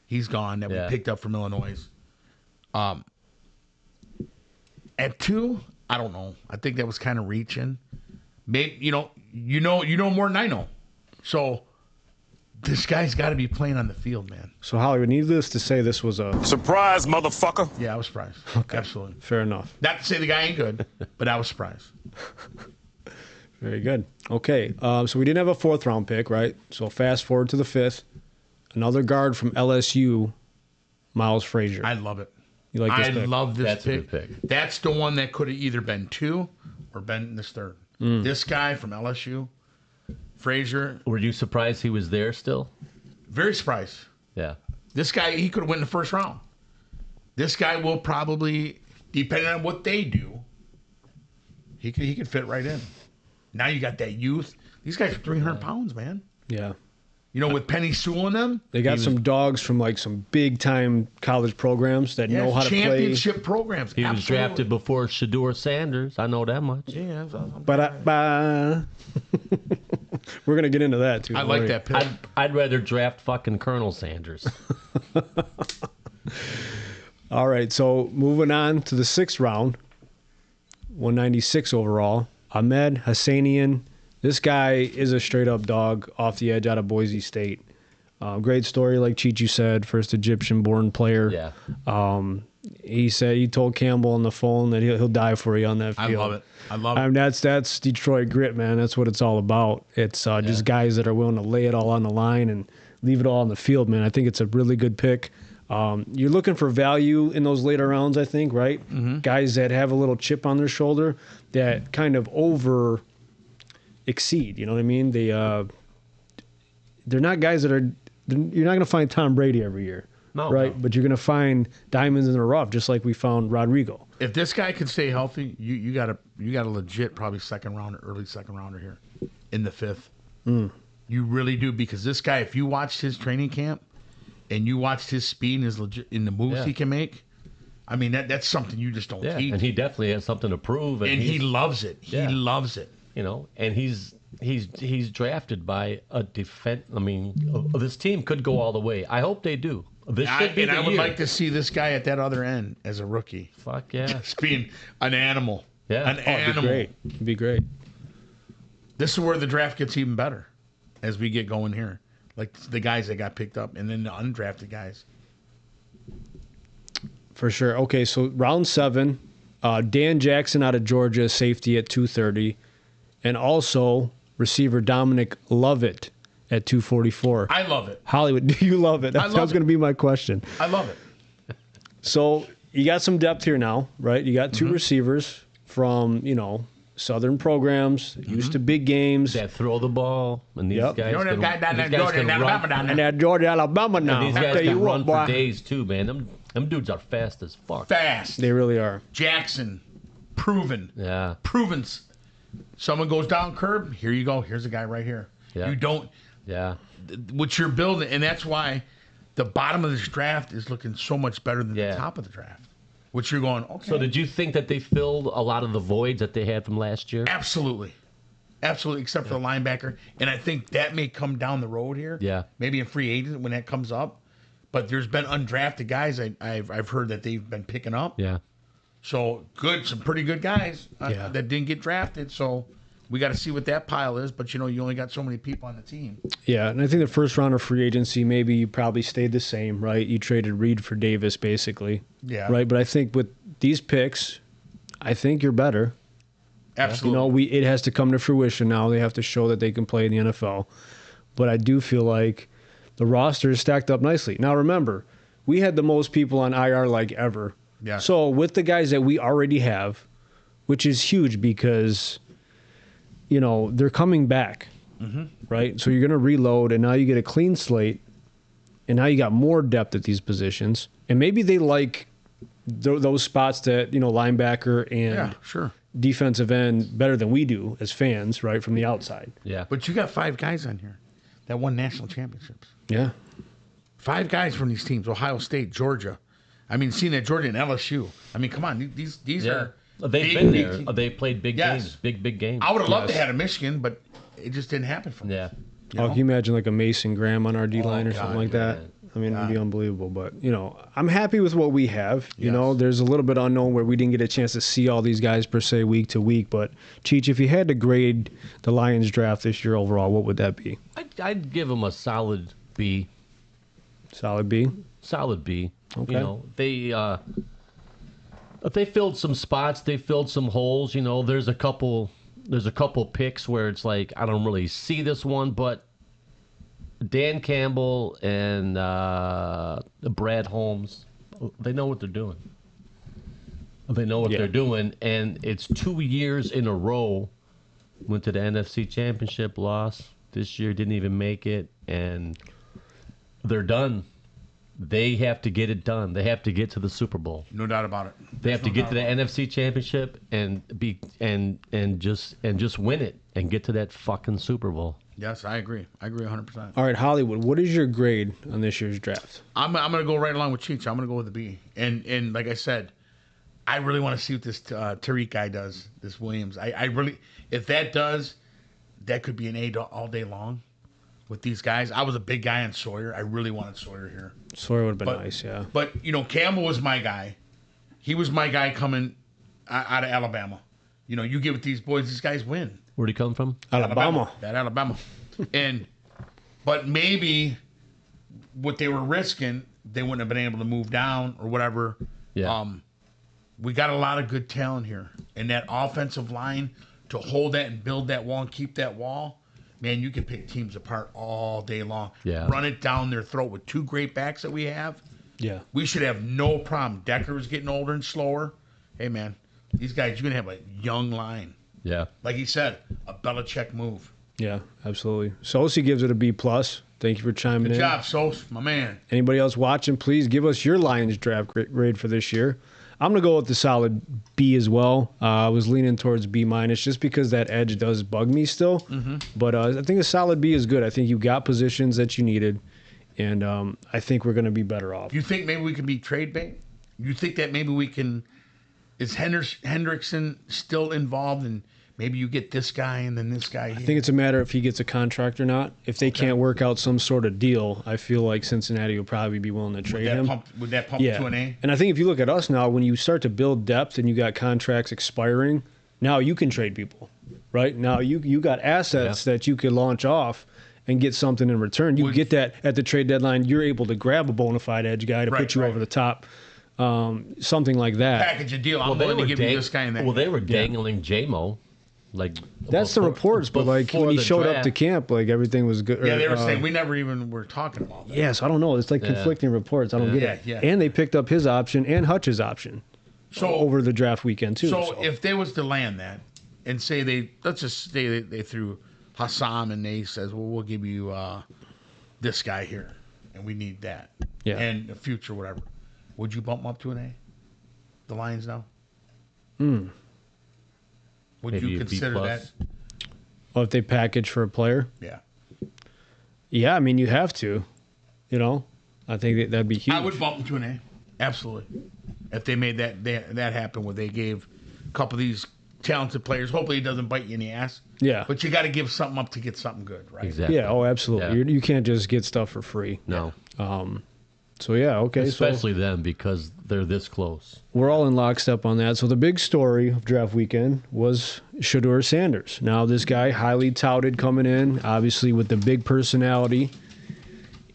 He's gone, that we picked up from Illinois. At 2, I don't know. I think that was kind of reaching. Maybe you know more than I know. So this guy's got to be playing on the field, man. So Hollywood, needless to say, this was a Surprise, motherfucker. Yeah, I was surprised. Okay. Absolutely. Fair enough. Not to say the guy ain't good, but I was surprised. Very good. Okay, so we didn't have a 4th round pick, right? So fast forward to the 5th. Another guard from LSU, Miles Frazier. I love it. You like this I pick? love this That's a pick. good pick. That's the one that could have either been 2 or been in this third. This guy from LSU, Frazier, Were you surprised he was there still? very surprised. Yeah. This guy, he could have won the first round. This guy will probably, depending on what they do, he could fit right in. Now you got that youth. These guys are 300 pounds, man. Yeah. You know, with Penny Sewell in them. They got some dogs from like some big time college programs that know how to play. Championship programs. He was drafted before Shador Sanders. I know that much. Yeah. But we're gonna get into that too. I like that pick. I'd rather draft fucking Colonel Sanders. All right, so moving on to the 6th round, 196 overall. Ahmed Hassanian. This guy is a straight-up dog off the edge out of Boise State. Great story, like Chichu said, first Egyptian-born player. Yeah. He told Campbell on the phone that he'll die for you on that field. I love it. I mean, that's Detroit grit, man. That's what it's all about. It's just guys that are willing to lay it all on the line and leave it all on the field, man. I think it's a really good pick. You're looking for value in those later rounds, I think, right? Mm-hmm. Guys that have a little chip on their shoulder that kind of exceed. You know what I mean? They're not guys that are. You're not going to find Tom Brady every year, right? No. But you're going to find diamonds in the rough, just like we found Rodrigo. If this guy can stay healthy, you got a legit probably early second rounder here in the 5th. You really do, because this guy, if you watched his training camp and you watched his speed and his legit in the moves he can make, I mean that's something you just don't teach. And he definitely has something to prove, and he loves it. He loves it. You know, and he's drafted by a defense. I mean, this team could go all the way. I hope they do. This should be the year. I would like to see this guy at that other end as a rookie. Fuck yeah, just being an animal. Yeah, animal. It'd be great. This is where the draft gets even better as we get going here. Like the guys that got picked up, and then the undrafted guys. For sure. Okay, so round 7, Dan Jackson out of Georgia, safety at 230. And also receiver Dominic Lovett at 244. I love it. Hollywood, do you love it? That was going to be my question. I love it. So you got some depth here now, right? You got 2 receivers from, Southern programs, used to big games. That throw the ball, and these guys can run. And that Georgia, Alabama now. And these guys can run for days too, man. Them dudes are fast as fuck. Fast. They really are. Jackson, proven. Yeah. Proven. Someone goes down curb, here you go. Here's a guy right here. Yeah. You don't. Yeah. What you're building, and that's why the bottom of this draft is looking so much better than the top of the draft. Which you're going, okay. So did you think that they filled a lot of the voids that they had from last year? Absolutely. Absolutely, except for the linebacker. And I think that may come down the road here. Yeah. Maybe a free agent when that comes up. But there's been undrafted guys I've heard that they've been picking up. Yeah. So some pretty good guys that didn't get drafted. So we got to see what that pile is. But, you only got so many people on the team. Yeah, and I think the first round of free agency, maybe you probably stayed the same, right? You traded Reed for Davis, basically. Yeah. Right, but I think with these picks, I think you're better. Absolutely. It has to come to fruition now. They have to show that they can play in the NFL. But I do feel like the roster is stacked up nicely. Now, remember, we had the most people on IR like ever. Yeah. So with the guys that we already have, which is huge because, they're coming back, right? So you're going to reload, and now you get a clean slate, and now you got more depth at these positions. And maybe they like those spots that, linebacker and defensive end better than we do as fans, right, from the outside. Yeah. But you got 5 guys on here that won national championships. Yeah. 5 guys from these teams: Ohio State, Georgia. I mean, seeing that Georgia and LSU. I mean, come on, these are. They've been there. They played big games, big games. I would have loved to have a Michigan, but it just didn't happen for me. Yeah. Can you imagine like a Mason Graham on our D-line or something like that? I mean, it'd be unbelievable. But, I'm happy with what we have. You know, there's a little bit unknown where we didn't get a chance to see all these guys per se week to week. But, Cheech, if you had to grade the Lions draft this year overall, what would that be? I'd give them a solid B. Solid B? Solid B. Okay. They filled some spots. They filled some holes. There's a couple picks where it's like, I don't really see this one, but Dan Campbell and Brad Holmes, they know what they're doing. They know what they're doing, and it's 2 years in a row. Went to the NFC Championship, lost. This year didn't even make it, and they're done. They have to get it done. They have to get to the Super Bowl. No doubt about it. They have to get to the NFC Championship and just win it and get to that fucking Super Bowl. Yes, I agree. I agree 100%. All right, Hollywood, what is your grade on this year's draft? I'm going to go right along with Cheech. I'm going to go with a B. And like I said, I really want to see what this Tariq guy does, this Williams. I really, if that does, that could be an A all day long with these guys. I was a big guy on Sawyer. I really wanted Sawyer here. Sawyer would have been nice, yeah. But, Campbell was my guy. He was my guy coming out of Alabama. You get with these boys, these guys win. Where'd he come from? Alabama. That Alabama. But maybe what they were risking, they wouldn't have been able to move down or whatever. Yeah. We got a lot of good talent here. And that offensive line, to hold that and build that wall and keep that wall, man, you can pick teams apart all day long. Yeah. Run it down their throat with two great backs that we have. Yeah. We should have no problem. Decker's getting older and slower. Hey, man, these guys, you're going to have a young line. Yeah. Like he said, a Belichick move. Yeah, absolutely. Sosi gives it a B+. Thank you for chiming in. Good job, Sos, my man. Anybody else watching, please give us your Lions draft grade for this year. I'm going to go with the solid B as well. I was leaning towards B- just because that edge does bug me still. Mm-hmm. But I think a solid B is good. I think you got positions that you needed, and I think we're going to be better off. You think maybe we can be trade bait? You think that maybe we can – is Hendrickson still involved in – maybe you get this guy and then this guy here. I think it's a matter if he gets a contract or not. If they can't work out some sort of deal, I feel like Cincinnati will probably be willing to trade him. Would that pump to an A? And I think if you look at us now, when you start to build depth and you got contracts expiring, now you can trade people, right? Now you got assets that you could launch off and get something in return. You get that at the trade deadline. You're able to grab a bona fide edge guy to put you over the top. Something like that. Package a deal. I'm willing to give you this guy and that. Well, they were dangling J-Mo. That's the reports, but when he showed up to camp, everything was good. Yeah, they were saying we never even were talking about that. Yes, I don't know. It's conflicting reports. I don't get it. Yeah. And they picked up his option and Hutch's option over the draft weekend too. So if they was to land that and say let's just say they threw Hassan and they says, well, we'll give you this guy here, and we need that, and the future whatever. Would you bump them up to an A? The Lions now. Would Maybe you consider that? Oh, if they package for a player? Yeah. Yeah, I mean, you have to. I think that'd be huge. I would bump them to an A. Absolutely. If they made that happen where they gave a couple of these talented players, hopefully it doesn't bite you in the ass. Yeah. But you got to give something up to get something good, right? Exactly. Yeah, oh, absolutely. Yeah. You can't just get stuff for free. No. So, yeah, okay. Especially them because they're this close. We're all in lockstep on that. So the big story of draft weekend was Shedeur Sanders. Now, this guy, highly touted coming in, obviously with the big personality.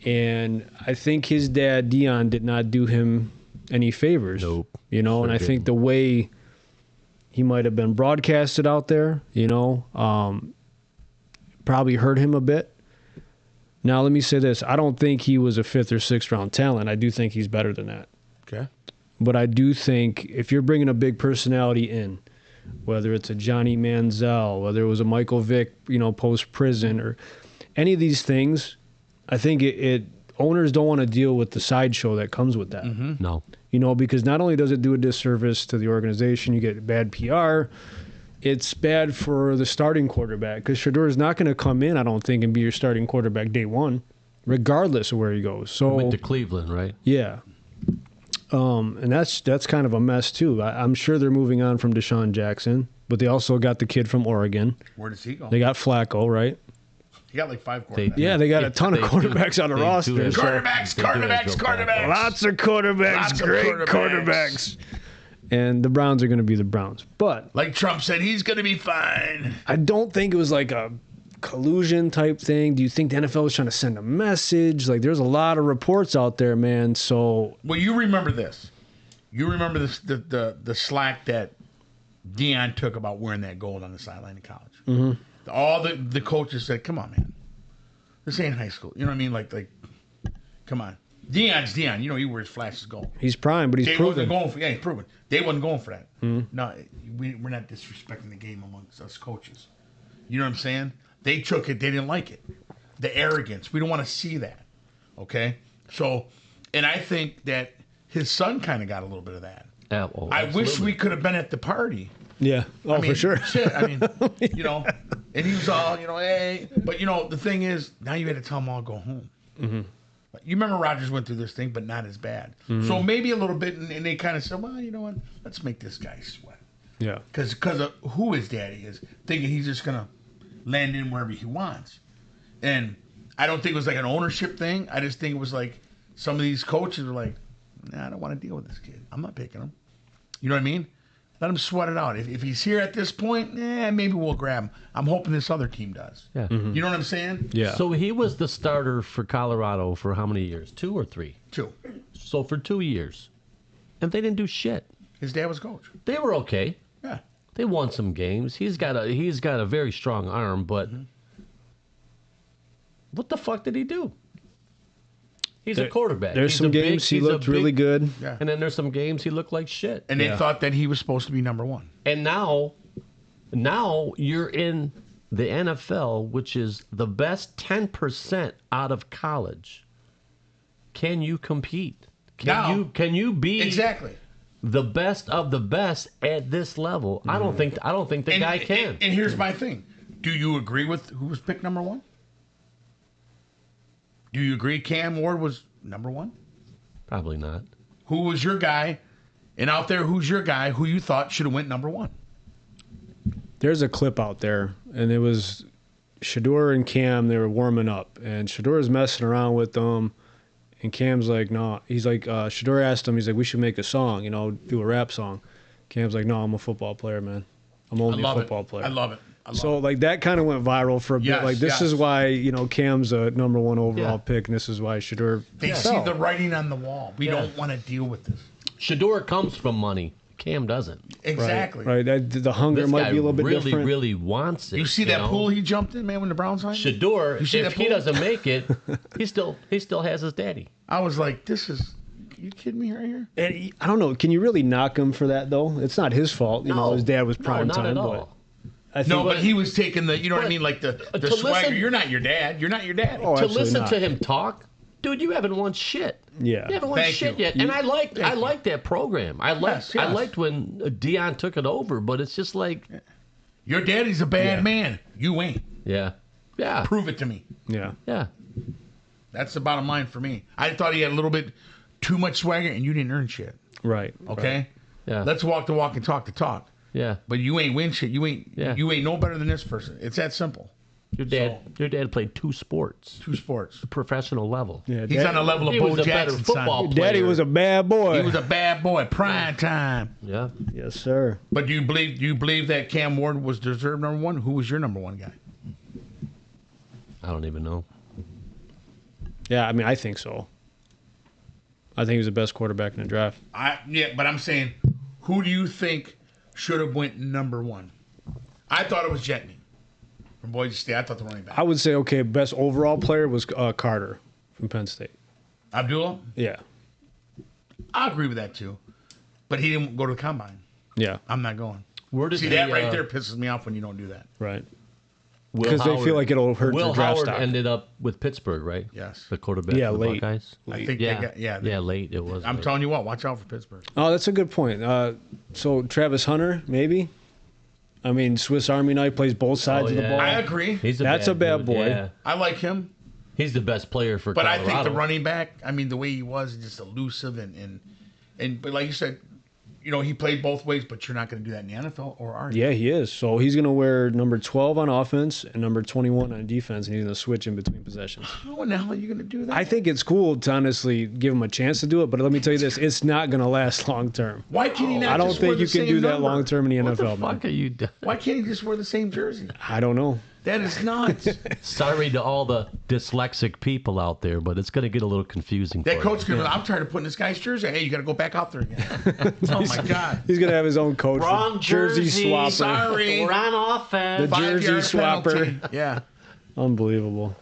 And I think his dad, Dion, did not do him any favors. Nope. And I think the way he might have been broadcasted out there, probably hurt him a bit. Now, let me say this. I don't think he was a 5th or 6th round talent. I do think he's better than that. Okay. But I do think if you're bringing a big personality in, whether it's a Johnny Manziel, whether it was a Michael Vick, post-prison, or any of these things, I think owners don't want to deal with the sideshow that comes with that. Mm-hmm. No. Because not only does it do a disservice to the organization, you get bad PR, it's bad for the starting quarterback because Shedeur is not going to come in, I don't think, and be your starting quarterback day one, regardless of where he goes. So he went to Cleveland, right? Yeah. And that's kind of a mess, too. I'm sure they're moving on from Deshaun Jackson, but they also got the kid from Oregon. Where does he go? They got Flacco, right? He got like 5 quarterbacks. They got a ton of quarterbacks on the roster. Quarterbacks. Lots of quarterbacks. Great quarterbacks. And the Browns are going to be the Browns. But like Trump said, he's going to be fine. I don't think it was like a collusion type thing. Do you think the NFL was trying to send a message? There's a lot of reports out there, man. So well, you remember this. You remember this the slack that Deion took about wearing that gold on the sideline in college. Mm-hmm. All the coaches said, "Come on, man, this ain't high school." You know what I mean? Like, come on. Deion's Deion. You know, he wears flashes gold. He's prime, but he's They proven. wasn't going for. Yeah, he's proven. They wasn't going for that. No, we're not disrespecting the game amongst us coaches. You know what I'm saying? They took it. They didn't like it. The arrogance. We don't want to see that. Okay? So, and I think that his son kind of got a little bit of that. Yeah, well, I wish we could have been at the party. Yeah. Oh, I mean, for sure. Shit, I mean, you know, and he was all, you know, hey. But, you know, the thing is, now you had to tell them all to go home. Mm-hmm. You remember Rodgers went through this thing, but not as bad. Mm-hmm. So maybe a little bit, and they kind of said, well, you know what? Let's make this guy sweat. Yeah. Because of who his daddy is, thinking he's just going to land in wherever he wants. And I don't think it was like an ownership thing. I just think it was like some of these coaches were like, nah, I don't want to deal with this kid. I'm not picking him. You know what I mean? Let him sweat it out. If he's here at this point, maybe we'll grab him. I'm hoping this other team does. Yeah. You know what I'm saying? Yeah. So he was the starter for Colorado for how many years? 2 or 3? 2. So for 2 years. And they didn't do shit. His dad was coach. They were okay. Yeah. They won some games. He's got a very strong arm, but what the fuck did he do? He's a quarterback. There's some games he looked really good. Yeah. And then there's some games he looked like shit. And they thought that he was supposed to be number 1. And now you're in the NFL, which is the best 10% out of college. Can you compete? Can you be exactly the best of the best at this level? I don't think the guy can. And here's my thing. Do you agree with who was picked number 1? Do you agree Cam Ward was number 1? Probably not. Who was your guy? And out there, who's your guy who you thought should have went number 1? There's a clip out there, and it was Shador and Cam. They were warming up, and Shador's messing around with them, and Cam's like, no. He's like, Shador asked him, he's like, we should make a song, do a rap song. Cam's like, no, I'm a football player, man. I'm only a football player. I love it. So like that kind of went viral for a bit. Yes, Like this is why Cam's a number 1 overall pick, and this is why Shador. They see the writing on the wall. We don't want to deal with this. Shador comes from money. Cam doesn't. Exactly. Right. The hunger might be a little bit really, different. really wants it. You see that pool he jumped in, man, when the Browns signed him? Shador, You see if that he pool? doesn't make it, he still has his daddy. I was like, you kidding me right here? And I don't know. Can you really knock him for that though? It's not his fault. His dad was prime not time. at But all. I think No, but he was taking the, you know what I mean, like the to swagger. listen- You're not your dad. You're not your daddy. Oh, To absolutely listen not. to him talk, dude, you haven't won shit. Yeah. You haven't won Thank shit you. yet. And I liked that program. I Yes. liked when Deion took it over, but it's just like, Your daddy's a bad man. You ain't. yeah. Prove it to me. Yeah. That's the bottom line for me. I thought he had a little bit too much swagger, and you didn't earn shit. Right. Okay? Right. Yeah. Let's walk the walk and talk the talk. Yeah. But you ain't win shit. You ain't no better than this person. It's that simple. Your dad played 2 sports, 2 sports. professional level. Yeah. He's on the level of He Bo was a better Jackson, football son. player. Daddy was a bad boy. He was a bad boy. Prime time. Yeah. Yes, sir. But do you believe that Cam Ward was deserved number 1? Who was your number 1 guy? I don't even know. Yeah, I mean, I think so. I think he was the best quarterback in the draft. But I'm saying, who do you think should have went number 1? I thought it was Jetney from Boise State. I thought the running back. I would say, okay, best overall player was Carter from Penn State. Abdullah? Yeah. I agree with that too. But he didn't go to the combine. Yeah. I'm not going. Where did See, that right there pisses me off when you don't do that. Right. Will Because they Howard- feel like it'll hurt Will their draft Howard stock. ended up with Pittsburgh, right? Yes. The quarterback Yeah, for the late. Buckeyes. I think Yeah. they got, late it was. I'm late. telling you what, watch out for Pittsburgh. Oh, that's a good point. So Travis Hunter, maybe? I mean, Swiss Army knife plays both sides of the yeah. ball. I agree. That's a bad dude, boy. Yeah. I like him. He's the best player for But Colorado. I think the running back, I mean, the way he was, just elusive but like you said, he played both ways, but you're not going to do that in the NFL, or are you? Yeah, he is. So he's going to wear number 12 on offense and number 21 on defense, and he's going to switch in between possessions. How in the hell are you going to do that? I think it's cool to honestly give him a chance to do it, but let me tell you this, it's not going to last long term. Why can't he not I don't just wear think the you can same do that number? long term in the What the NFL, man. fuck are you doing? Why can't he just wear the same jersey? I don't know. That is nuts. Sorry to all the dyslexic people out there, but it's going to get a little confusing. That for coach you. could I'm tired of putting this guy's jersey. Hey, you got to go back out there again. Oh, my God. He's going to have his own coach. Wrong jersey. swapper. Sorry. We're on offense. The jersey 5-yard swapper. penalty. Yeah. Unbelievable.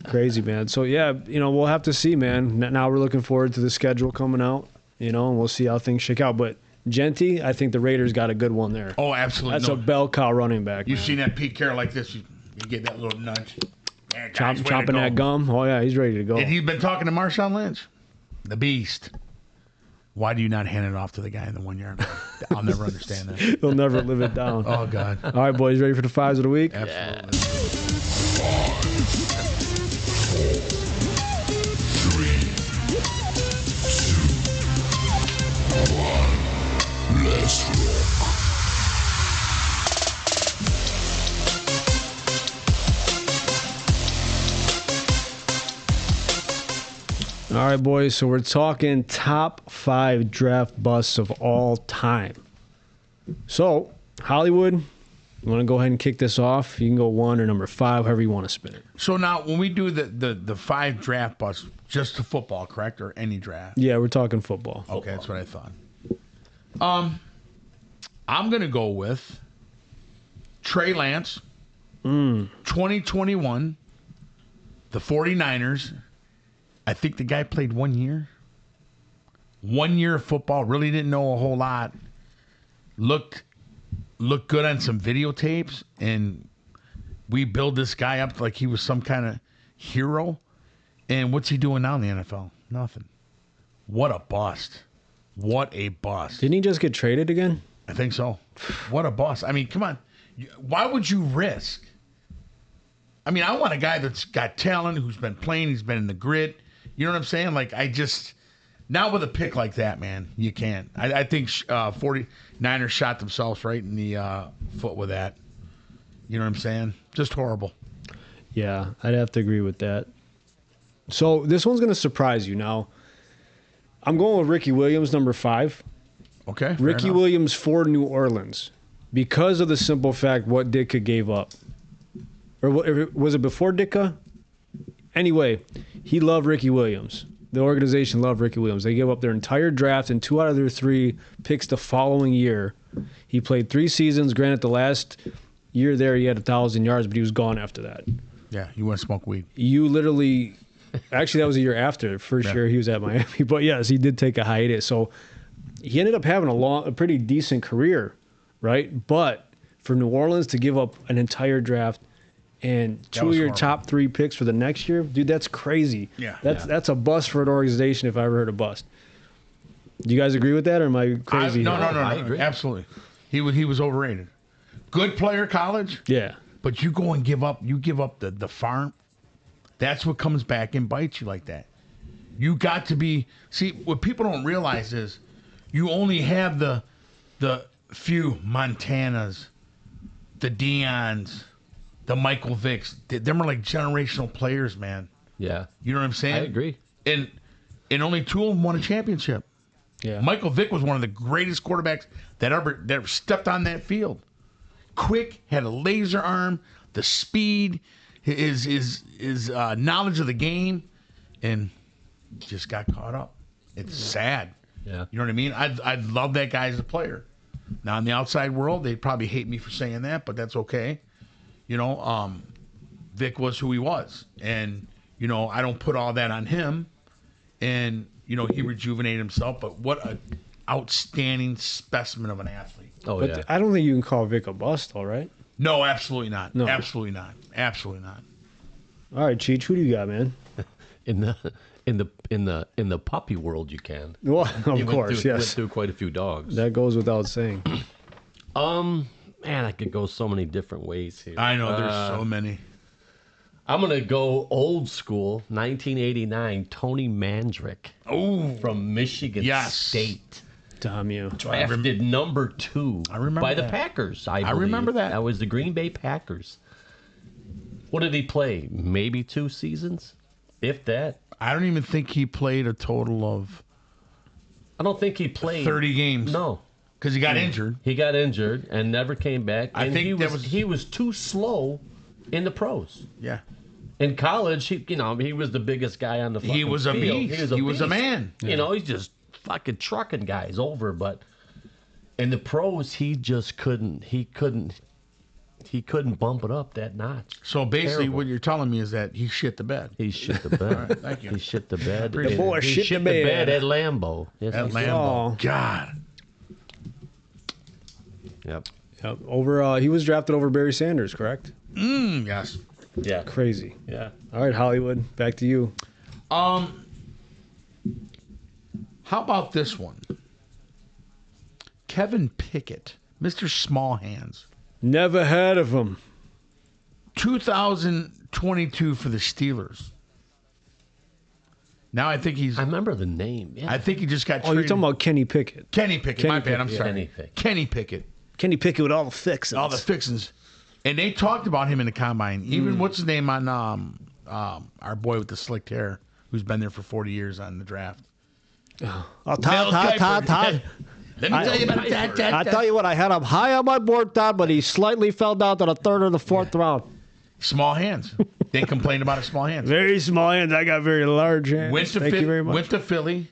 Crazy, man. So, yeah, we'll have to see, man. Now we're looking forward to the schedule coming out, and we'll see how things shake out. But Genty, I think the Raiders got a good one there. Oh, absolutely. That's a bell cow running back. You've man. seen that Pete Carroll like this. You get that little nudge. Yeah, guys, way to Chomping go. that gum. Oh, yeah, he's ready to go. And he's been talking to Marshawn Lynch, the beast. Why do you not hand it off to the guy in the 1 yard line? I'll never understand that. He'll never live it down. Oh, God. All right, boys, ready for the fives of the week? Absolutely. All right, boys, so we're talking top 5 draft busts of all time. So, Hollywood, you want to go ahead and kick this off? You can go 1 or number 5, however you want to spin it. So now, when we do the 5 draft busts, just to football, correct, or any draft? Yeah, we're talking football. Okay, that's what I thought. I'm gonna go with Trey Lance, 2021, the 49ers. I think the guy played 1 year. 1 year of football, really didn't know a whole lot. Looked good on some videotapes, and we build this guy up like he was some kind of hero. And what's he doing now in the NFL? Nothing. What a bust. What a bust. Didn't he just get traded again? I think so. What a bust. I mean, come on. Why would you risk? I mean, I want a guy that's got talent, who's been playing, he's been in the grit. You know what I'm saying? Like, not with a pick like that, man, you can't. I think 49ers shot themselves right in the foot with that. You know what I'm saying? Just horrible. Yeah, I'd have to agree with that. So this one's going to surprise you. Now, I'm going with Ricky Williams, number 5. Okay. Ricky Williams for New Orleans because of the simple fact what Ditka gave up. Or was it before Ditka? Anyway, he loved Ricky Williams. The organization loved Ricky Williams. They gave up their entire draft and 2 out of their 3 picks the following year. He played 3 seasons. Granted, the last year there he had 1,000 yards, but he was gone after that. Yeah, you want to smoke weed. You literally, actually that was a year after. First year he was at Miami. But yes, he did take a hiatus. So he ended up having a pretty decent career, right? But for New Orleans to give up an entire draft and 2 of your top 3 picks for the next year, dude, that's crazy. Yeah. That's a bust for an organization if I ever heard a bust. Do you guys agree with that, or am I crazy? No, I agree. Absolutely. He was overrated. Good player, college. Yeah. But you go and give up the farm. That's what comes back and bites you like that. You got to be, see, what people don't realize is you only have the few Montanas, the Deons, the Michael Vicks. Them are like generational players, man. Yeah. You know what I'm saying? I agree. And only 2 of them won a championship. Yeah. Michael Vick was one of the greatest quarterbacks that ever stepped on that field. Quick, had a laser arm, the speed, his knowledge of the game, and just got caught up. It's sad. Yeah. You know what I mean? I'd love that guy as a player. Now, in the outside world, they'd probably hate me for saying that, but that's okay. You know, Vic was who he was. And, you know, I don't put all that on him. And, you know, he rejuvenated himself. But what an outstanding specimen of an athlete. Oh, But yeah. I don't think you can call Vic a bust, all right? No, absolutely not. No. Absolutely not. Absolutely not. All right, Cheech, who do you got, man? In the puppy world, you can. Well, of You course, went yes. through quite a few dogs. That goes without saying. Man, I could go so many different ways here. I know there's so many. I'm gonna go old school, 1989. Tony Mandrick Oh, from Michigan Yes. State, Damn you. drafted number 2 I remember by the that. Packers. I remember believe. that. That was the Green Bay Packers. What did he play? Maybe 2 seasons, if that. I don't even think he played a total of I don't think he played 30 games. No, Because he got injured. he got injured and never came back. I And think he that was was- he was too slow in the pros. Yeah. In college, he was the biggest guy on the fucking He was a field. beast. He was a beast. man. You know, he's just fucking trucking guys over. But in the pros, he just couldn't. He he couldn't bump it up that notch. So basically, Terrible. what you're telling me is that he shit the bed. He shit the bed. All right, thank you. He shit the bed. The boy He shit the bed. at Lambeau. Yes, At he- Lambeau. Oh. God. Yep. Yep. He was drafted over Barry Sanders, correct? Yes. Yeah. Crazy. Yeah. All right, Hollywood, back to you. How about this one? Kevin Pickett, Mr. Small Hands. Never heard of him. 2022 for the Steelers. Now I think he's. I remember the name. Yeah. I think he just got Oh, traded. you're talking about Kenny Pickett. Kenny Pickett. Kenny My bad. I'm Pickett, sorry. Kenny Pickett. Kenny Pickett. Kenny Pickett with all the fixings. All the fixins. And they talked about him in the combine. Even what's his name on our boy with the slicked hair, who's been there for 40 years on the draft. Oh, Mel Todd. Kiper. Let me tell you about that. I tell you what, I had him high on my board, Todd, but he slightly fell down to the third or the fourth round. Small hands. They complained about his small hands. Very small hands. I got very large hands. Thank you very much. Went to Philly.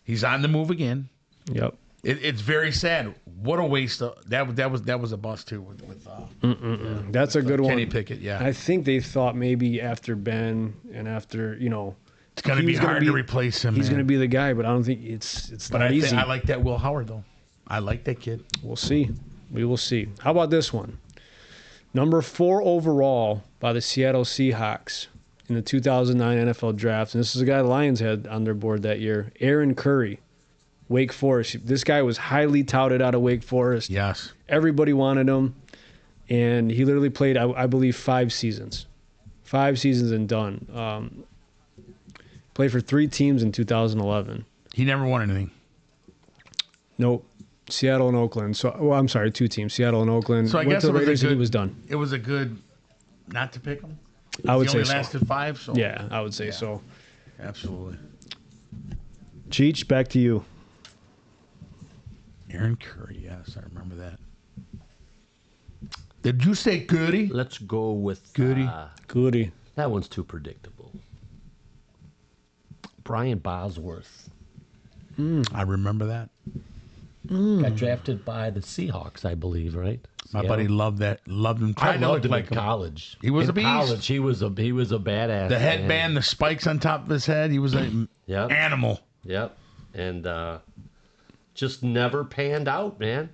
He's on the move again. Yep. It's very sad. What a waste. That was a bust too with That's a good one. Kenny Pickett. Yeah, I think they thought maybe after Ben and after, it's going to be hard to replace him. He's man. going to be the guy, but I don't think it's But not easy. I like that Will Howard though. I like that kid. We'll see. We will see. How about this one? Number 4 overall by the Seattle Seahawks in the 2009 NFL Draft. And this is a guy the Lions had on their board that year. Aaron Curry, Wake Forest. This guy was highly touted out of Wake Forest. Yes. Everybody wanted him. And he literally played, I believe, 5 seasons. 5 seasons and done. Played for 3 teams in 2011. He never won anything. Nope. Seattle and Oakland. So, I'm sorry, 2 teams. Seattle and Oakland. So I Went guess to it the was a Raiders and good. he was done. It was a good not to pick him. I would He say only so. lasted 5. So Yeah, I would say so. absolutely. Cheech, back to you. Aaron Curry. Yes, I remember that. Did you say Goody? Let's go with Goody. Goody. That one's too predictable. Brian Bosworth I remember that. got drafted by the Seahawks, I believe, right? My Seattle? buddy loved him. I Tried to loved look him like in him. college. He was in a beast. College, he was a badass. The headband, man. the spikes on top of his head. He was an Yep. animal. Yep. And just never panned out, man.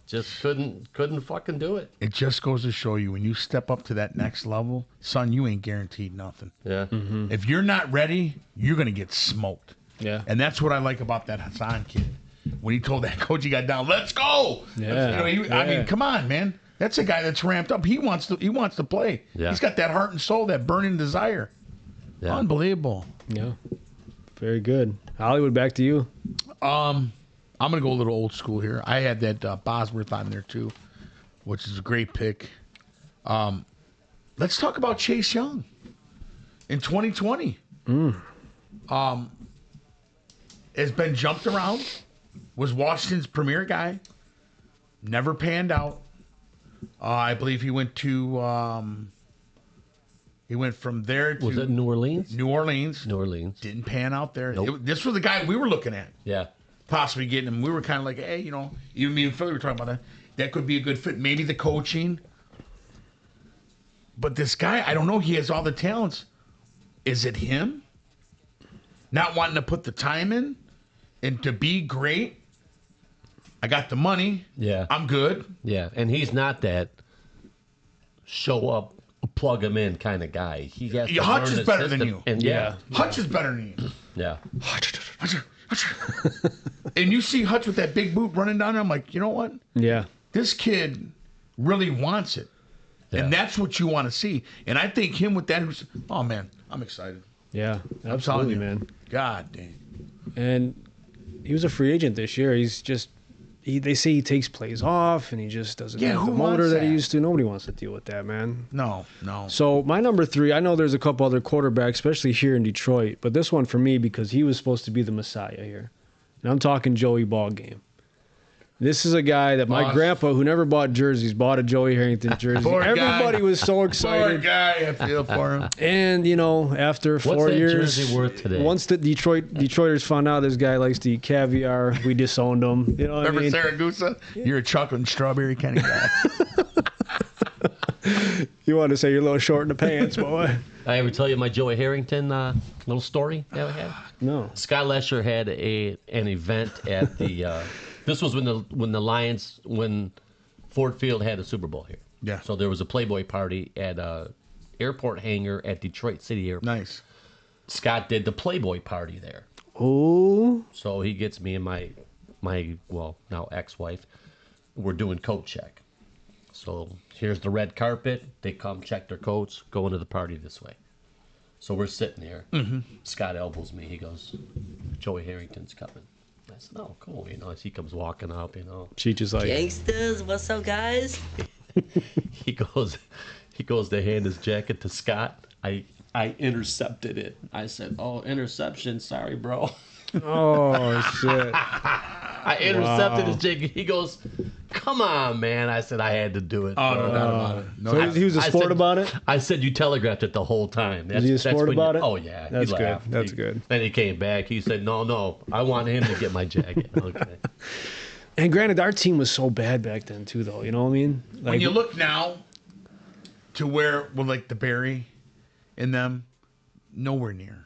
Just couldn't fucking do it. It just goes to show you when you step up to that next level, son, you ain't guaranteed nothing. Yeah. If you're not ready, you're gonna get smoked. Yeah. And that's what I like about that Hassan kid. When he told that coach he got down, let's go. Yeah. I mean, come on, man. That's a guy that's ramped up. He wants to play. Yeah. He's got that heart and soul, that burning desire. Yeah. Unbelievable. Yeah. Very good. Hollywood, back to you. I'm gonna go a little old school here. I had that Bosworth on there too, which is a great pick. Let's talk about Chase Young in 2020. Has been jumped around. Was Washington's premier guy. Never panned out. I believe he went to. He went from there to Was it New Orleans? New Orleans. New Orleans. Didn't pan out there. Nope. This was the guy we were looking at. Yeah. Possibly getting him. We were kind of like, hey, even me and Philly were talking about that. That could be a good fit. Maybe the coaching. But this guy, I don't know. He has all the talents. Is it him? Not wanting to put the time in and to be great. I got the money. Yeah. I'm good. Yeah. And he's not that show up, plug him in kind of guy. He has to Hutch learn is the better than system. you. And yeah. Hutch is better than you. Yeah. And you see Hutch with that big boot running down there. I'm like, you know what? Yeah. This kid really wants it. Yeah. And that's what you want to see. And I think him with that, oh, man, I'm excited. Yeah. telling Absolutely, you. man. God damn. And he was a free agent this year. He's just, they say he takes plays off and he just doesn't Yeah, have who the motor wants that he that? used to. Nobody wants to deal with that, man. No. So my number 3, I know there's a couple other quarterbacks, especially here in Detroit, but this one for me because he was supposed to be the Messiah here. And I'm talking Joey Ballgame. This is a guy that my Boss. grandpa, who never bought jerseys, bought a Joey Harrington jersey. Poor guy. Everybody was so Poor excited. guy, I feel for him. And, after 4 What's that years, jersey worth today? once the Detroiters found out this guy likes to eat caviar, we disowned him. You know what Remember I mean? Saragusa? You're a chocolate and strawberry kind of guy. You want to say you're a little short in the pants, boy? I ever tell you my Joey Harrington little story that we had? No. Scott Lesher had an event at the. This was when Ford Field had a Super Bowl here. Yeah. So there was a Playboy party at a airport hangar at Detroit City Airport. Nice. Scott did the Playboy party there. Oh. So he gets me and my now ex-wife. We're doing coat check. So here's the red carpet. They come check their coats, go into the party this way. So we're sitting here. Mm-hmm. Scott elbows me. He goes, Joey Harrington's coming. I said, oh, cool. As he comes walking up, Cheech is like, Gangsters, what's up, guys? he goes to hand his jacket to Scott. I intercepted it. I said, oh, interception. Sorry, bro. oh, shit. I intercepted his jacket. He goes, come on, man. I said, I had to do it. Oh, no doubt about it. No So doubt. he was a sport said- about it? I said, you telegraphed it the whole time. Was he a sport when about it? Oh, yeah. He That's good. laughed. That's good. Then he came back. He said, no, I want him to get my jacket. Okay. And granted, our team was so bad back then, too, though. You know what I mean? Like, When you look now to where, like the Barry and them, nowhere near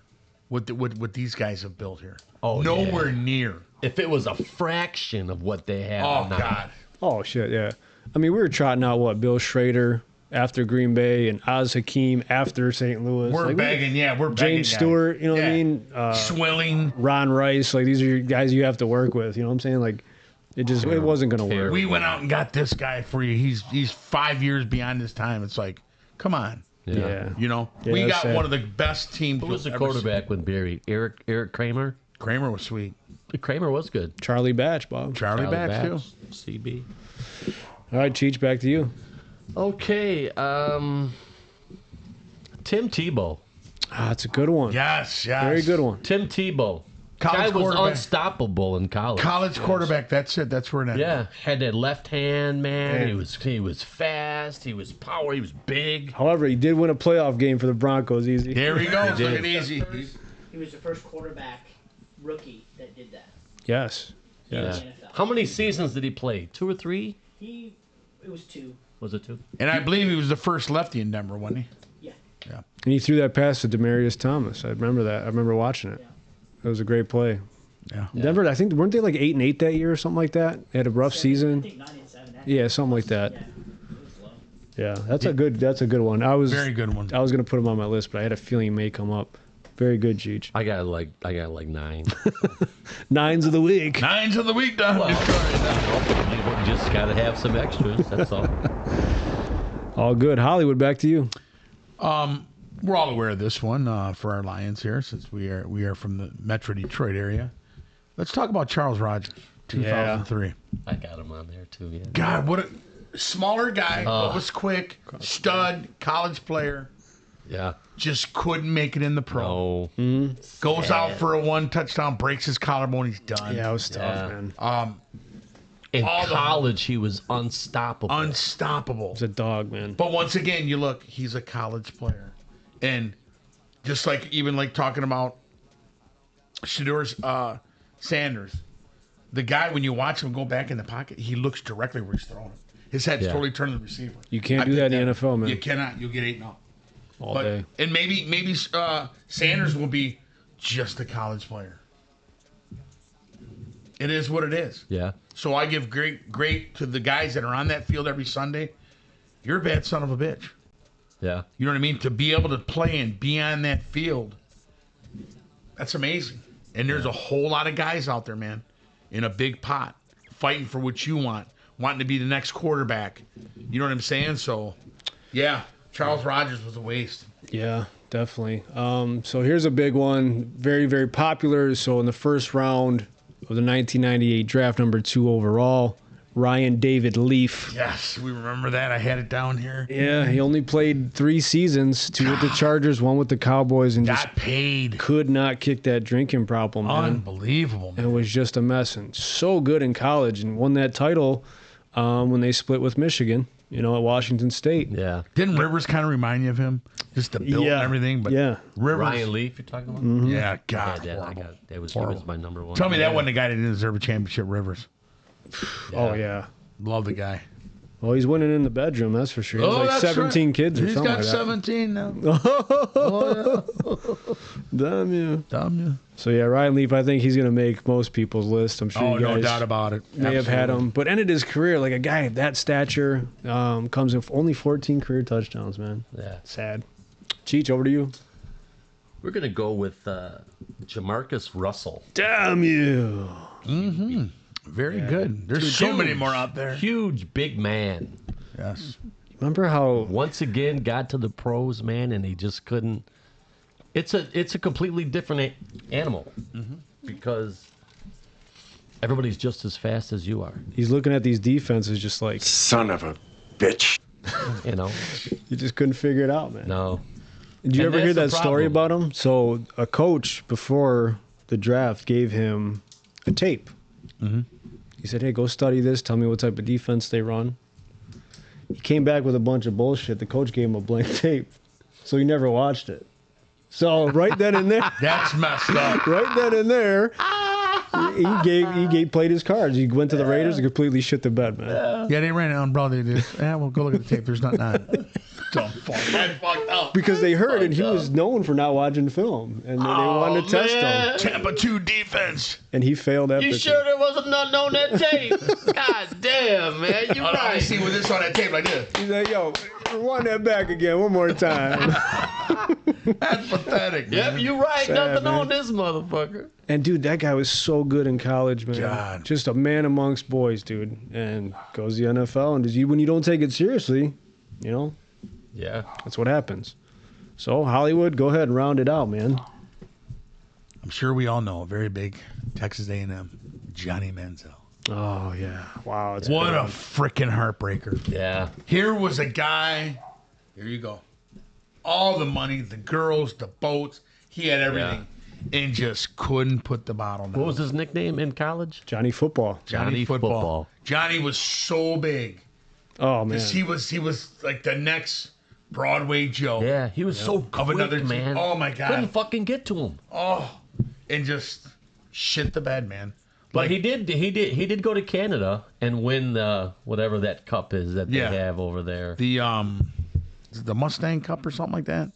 what these guys have built here. Oh, nowhere yeah. near. If it was a fraction of what they have Oh, now. God. Oh, shit, yeah. I mean, we were trotting out, Bill Schrader after Green Bay and Oz Hakeem after St. Louis. We're begging, we're begging. James guys. Stewart, you know what I Yeah. mean? Swilling. Ron Rice, like, these are your guys you have to work with. You know what I'm saying? Like, it wasn't going to work. We went out and got this guy for you. He's 5 years beyond his time. It's like, come on. Yeah. You know, Yeah, we that's got sad. one of the best teams. Who was the you'll ever quarterback when Barry? Eric Kramer? see. Kramer was sweet. Kramer was good. Charlie Batch, Bob. Charlie Batch, too. CB. All right, Cheech, back to you. Okay. Tim Tebow. Ah, it's a good one. Yes. Very good one. Tim Tebow. College Guy was quarterback. unstoppable in college. College quarterback. That's it. That's where it ends. Yeah, had that left hand, man. Man. He was fast. He was power. He was big. However, he did win a playoff game for the Broncos easy. There he goes. He Look did. at easy. He was the first quarterback rookie that did that. Yes. Yeah. NFL. How many seasons did he play? 2 or 3? It was 2. Was it 2? And I believe he was the first lefty in Denver, wasn't he? Yeah. Yeah. And he threw that pass to Demarius Thomas. I remember that. I remember watching it. Yeah. It was a great play. Yeah. Denver, I think, weren't they like 8-8 that year or something like that? They had a rough I season. think 9 and 7. Yeah, something like that. Yeah. It was low. Yeah, that's a good one. Very good one. I was gonna put him on my list, but I had a feeling he may come up. Very good, Cheech. I got like 9. Nines of the week. Nines of the week, done. You just got to have some extras. That's all. All good. Hollywood, back to you. We're all aware of this one for our Lions here, since we are from the Metro Detroit area. Let's talk about Charles Rogers, 2003. I got him on there too. Yeah. God, what a smaller guy, but was quick, stud, college player. Yeah. Just couldn't make it in the pro. No. Goes out for a 1 touchdown, breaks his collarbone, he's done. Yeah, it was tough, Yeah. man. In all the- college, he was unstoppable. Unstoppable. He's a dog, man. But once again, you look, he's a college player. And just like talking about Shadur's Sanders, the guy, when you watch him go back in the pocket, he looks directly where he's throwing it. His head's Yeah. totally turned to the receiver. You can't I do think that in the NFL, man. You cannot. You'll get 8-0. All day. And maybe Sanders will be just a college player. It is what it is. Yeah. So I give great to the guys that are on that field every Sunday. You're a bad son of a bitch. Yeah. You know what I mean? To be able to play and be on that field, that's amazing. And there's a whole lot of guys out there, man, in a big pot, fighting for what you want, wanting to be the next quarterback. You know what I'm saying? So, yeah, Charles Rogers was a waste. Yeah, definitely. So here's a big one. Very, very popular. So in the first round of the 1998 draft, number 2 overall, Ryan David Leaf. Yes, we remember that. I had it down here. Yeah, he only played 3 seasons, 2 with the Chargers, 1 with the Cowboys, and just Got paid. could not kick that drinking problem, man. Unbelievable, And man. it was just a mess. And so good in college and won that title when they split with Michigan, at Washington State. Yeah. Didn't Rivers kind of remind you of him? Just the build Yeah, and everything? But yeah. Rivers. Ryan Leaf, you're talking about? Yeah, God. Yeah, horrible. he was Horrible. my number 1. Tell me that wasn't the guy that didn't deserve a championship, Rivers. Oh, yeah. Love the guy. Well, he's winning in the bedroom, that's for sure. He has like 17 kids or He's something got like 17 now. Damn you. Damn you. So, yeah, Ryan Leaf, I think he's going to make most people's list. I'm sure Oh, you guys no doubt about it. may have had him. But ended his career like a guy of that stature. Comes in only 14 career touchdowns, man. Yeah. Sad. Cheech, over to you. We're going to go with Jamarcus Russell. Damn you. Mm-hmm. Very good. There's so many more out there. Huge, big man. Yes. Remember how Once again, got to the pros, man, and he just couldn't. It's a completely different animal because everybody's just as fast as you are. he's looking at these defenses just like, Son of a bitch. You know? you just couldn't figure it out, man. No. Did you And ever hear that that's the story problem. about him? So a coach before the draft gave him a tape. Mm-hmm. He said, hey, go study this. Tell me what type of defense they run. He came back with a bunch of bullshit. The coach gave him a blank tape. So he never watched it. So right then and there, That's messed up. right then and there, he played his cards. He went to the Raiders and completely shit the bed, man. Yeah, they ran it on, bro. They did. Yeah, well, go look at the tape. There's nothing on it. Dumb fuck. That's fucked up. Because they heard it. He was known for not watching film. And they wanted to test him. Tampa 2 defense. And he failed epically. You sure there wasn't nothing on that tape? God damn, man. You're I right. see with this on that tape like this. He's like, yo, rewind that back again one more time. That's pathetic, Yep, man. you're right. Sad, Nothing man. on this motherfucker. And, dude, that guy was so good in college, man. God. Just a man amongst boys, dude. And goes to the NFL. And when you don't take it seriously, you know, Yeah. that's what happens. So, Hollywood, go ahead and round it out, man. I'm sure we all know a very big Texas A&M, Johnny Manziel. Oh, yeah. Wow. It's What a bad. freaking heartbreaker. Yeah. Here was a guy. Here you go. All the money, the girls, the boats. He had everything. And just couldn't put the bottle down. What was his nickname in college? Johnny Football. Johnny Football. Football. Johnny was so big. Oh, man. He was like the next Broadway Joe. Yeah, he was so quick, another team. man. Oh, my God. Couldn't fucking get to him. Oh, and just shit the bed, man. But he did go to Canada and win whatever that cup is that they Yeah. have over there. The Mustang Cup or something like that.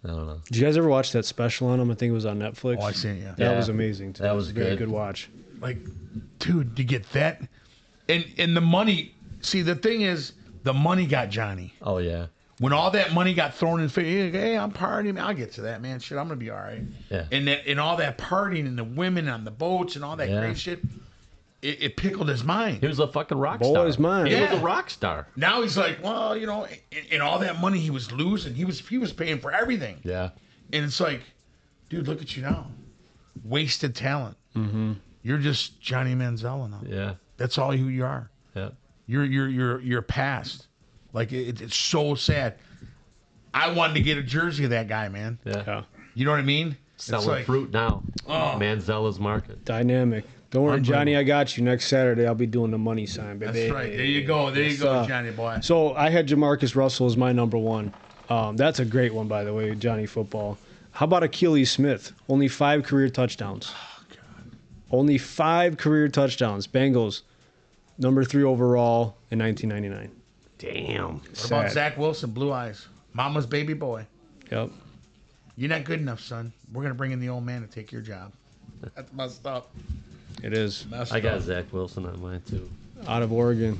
I don't know. Did you guys ever watch that special on him? I think it was on Netflix. Oh, I see it. Yeah. That Yeah. was amazing, too. That It was a very good. good watch. Like, dude, to get that, and the money. See, the thing is, the money got Johnny. Oh yeah, When all that money got thrown in, hey, I'm partying. I'll get to that, man. Shit, I'm gonna be all right. yeah. And all that partying and the women on the boats and all that Yeah. great shit, it pickled his mind. He was a fucking rock star. Boy's mine. He Yeah. was a rock star. Now he's like, well, you know, and all that money he was losing, he was paying for everything. Yeah. And it's like, dude, look at you now, wasted talent. Mm-hmm. You're just Johnny Manziel now. Yeah. That's all who you are. Yeah. You're past. Like it's so sad. I wanted to get a jersey of that guy, man. Yeah. Yeah. You know what I mean? Selling it's like, fruit now. Oh. Manzella's Market. Dynamic. Don't worry, Johnny, I got you. Next Saturday, I'll be doing the money sign, baby. That's right. There you go. There you go, Johnny boy. So I had Jamarcus Russell as my number one. That's a great one, by the way, Johnny Football. How about Achilles Smith? Only 5 career touchdowns. Oh, God. Only 5 career touchdowns. Bengals, number 3 overall in 1999. Damn. What about Zach Wilson, Blue Eyes? Mama's baby boy. Yep. You're not good enough, son. We're going to bring in the old man to take your job. That's messed up. It is. Messed I got up. Zach Wilson on mine too. Out of Oregon.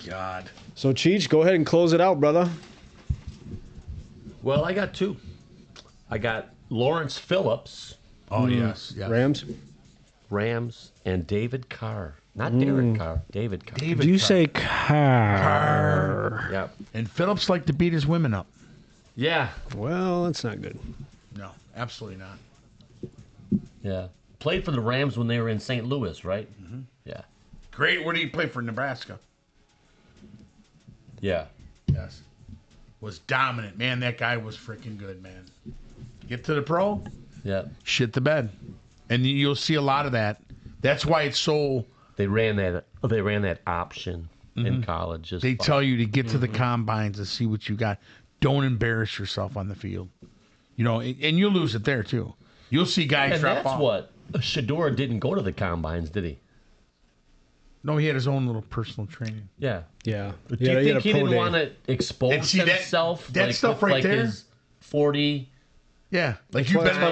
God. So, Cheech, go ahead and close it out, brother. Well, I got 2. I got Lawrence Phillips, Oh, yes. Rams. Rams, and David Carr. Not Derek Carr. David Carr. David Do you Carr. say car? Yep. And Phillips liked to beat his women up. Yeah. Well, that's not good. No, absolutely not. Yeah. Played for the Rams when they were in St. Louis, right? Mm-hmm. Yeah. Great. Where did he play for? Nebraska. Yeah. Yes. Was dominant. Man, that guy was freaking good, man. Get to the pro, Yeah. shit the bed. And you'll see a lot of that. That's why it's so... They ran that option in college. Just They tell you to get to the combines and see what you got. Don't embarrass yourself on the field. You know, and you'll lose it there, too. You'll see guys and drop that's off. what Shador didn't go to the combines, did he? No, he had his own little personal training. Yeah. Yeah. Do you think he didn't want to expose And see, himself? that stuff right like there? His 40. Yeah, like you've That's been.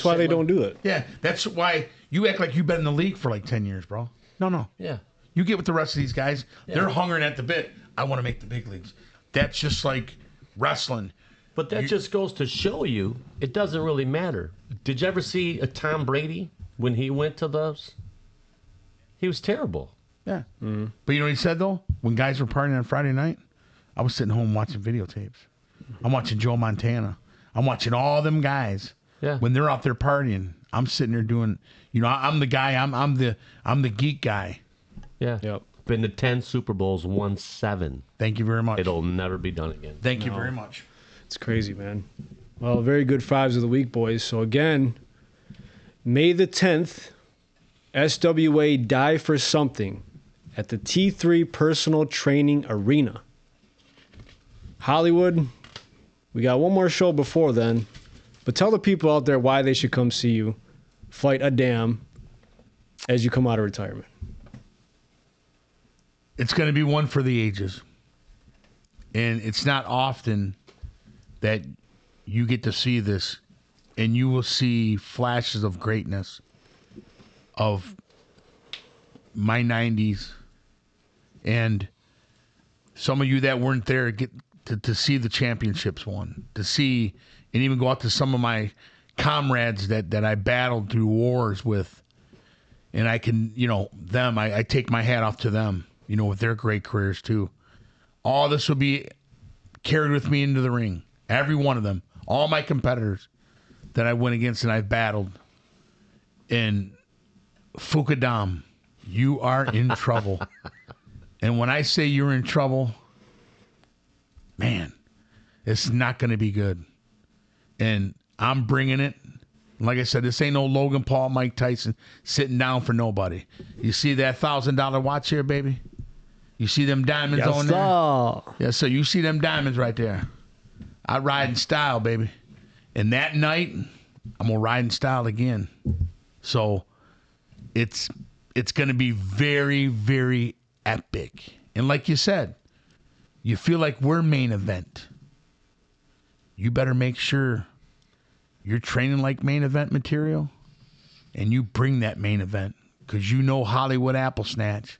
why they don't do it. Yeah, that's why you act like you've been in the league for like 10 years, bro. No. Yeah. You get with the rest of these guys. Yeah. They're hungering at the bit. I want to make the big leagues. That's just like wrestling. But that just goes to show you it doesn't really matter. Did you ever see a Tom Brady when he went to those? He was terrible. Yeah. Mm-hmm. But you know what he said, though? When guys were partying on Friday night, I was sitting home watching videotapes. I'm watching Joe Montana. I'm watching all them guys. Yeah. When they're out there partying, I'm sitting there doing, I'm the guy, I'm the geek guy. Yeah. Yep. Been to 10 Super Bowls, won 7. Thank you very much. It'll never be done again. Thank you very much. It's crazy, man. Well, very good fives of the week, boys. So again, May the 10th, SWA Die for Something at the T3 Personal Training Arena. Hollywood, we got one more show before then, but tell the people out there why they should come see you fight a dam as you come out of retirement. It's going to be one for the ages. And it's not often that you get to see this, and you will see flashes of greatness of my 90s, and some of you that weren't there get to see the championships won, to see and even go out to some of my comrades that I battled through wars with, and I can, them, I take my hat off to them, with their great careers too. All this will be carried with me into the ring. Every one of them. All my competitors that I went against and I've battled. And Fukadam, you are in trouble. And when I say you're in trouble, man, it's not going to be good. And I'm bringing it. Like I said, this ain't no Logan Paul, Mike Tyson sitting down for nobody. You see that $1,000 watch here, baby? You see them diamonds on there? Yeah, so you see them diamonds right there. I ride in style, baby. And that night, I'm going to ride in style again. So it's going to be very, very epic. And like you said, you feel like we're main event. You better make sure you're training like main event material and you bring that main event, because Hollywood Apple Snatch.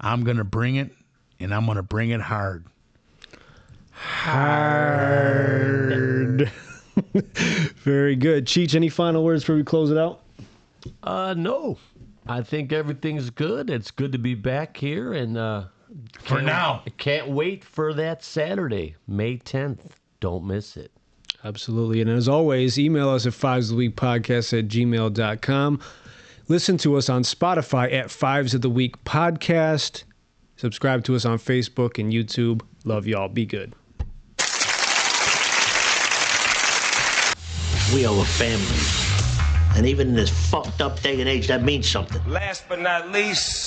I'm going to bring it, and I'm going to bring it hard. Hard. Very good. Cheech, any final words before we close it out? No. I think everything's good. It's good to be back here, and For now. Can't wait for that Saturday, May 10th. Don't miss it. Absolutely. And as always, email us at fivesoftheweekpodcast@gmail.com. Listen to us on Spotify at Fives of the Week Podcast. Subscribe to us on Facebook and YouTube. Love y'all. Be good. We are a family. And even in this fucked up day and age, that means something. Last but not least,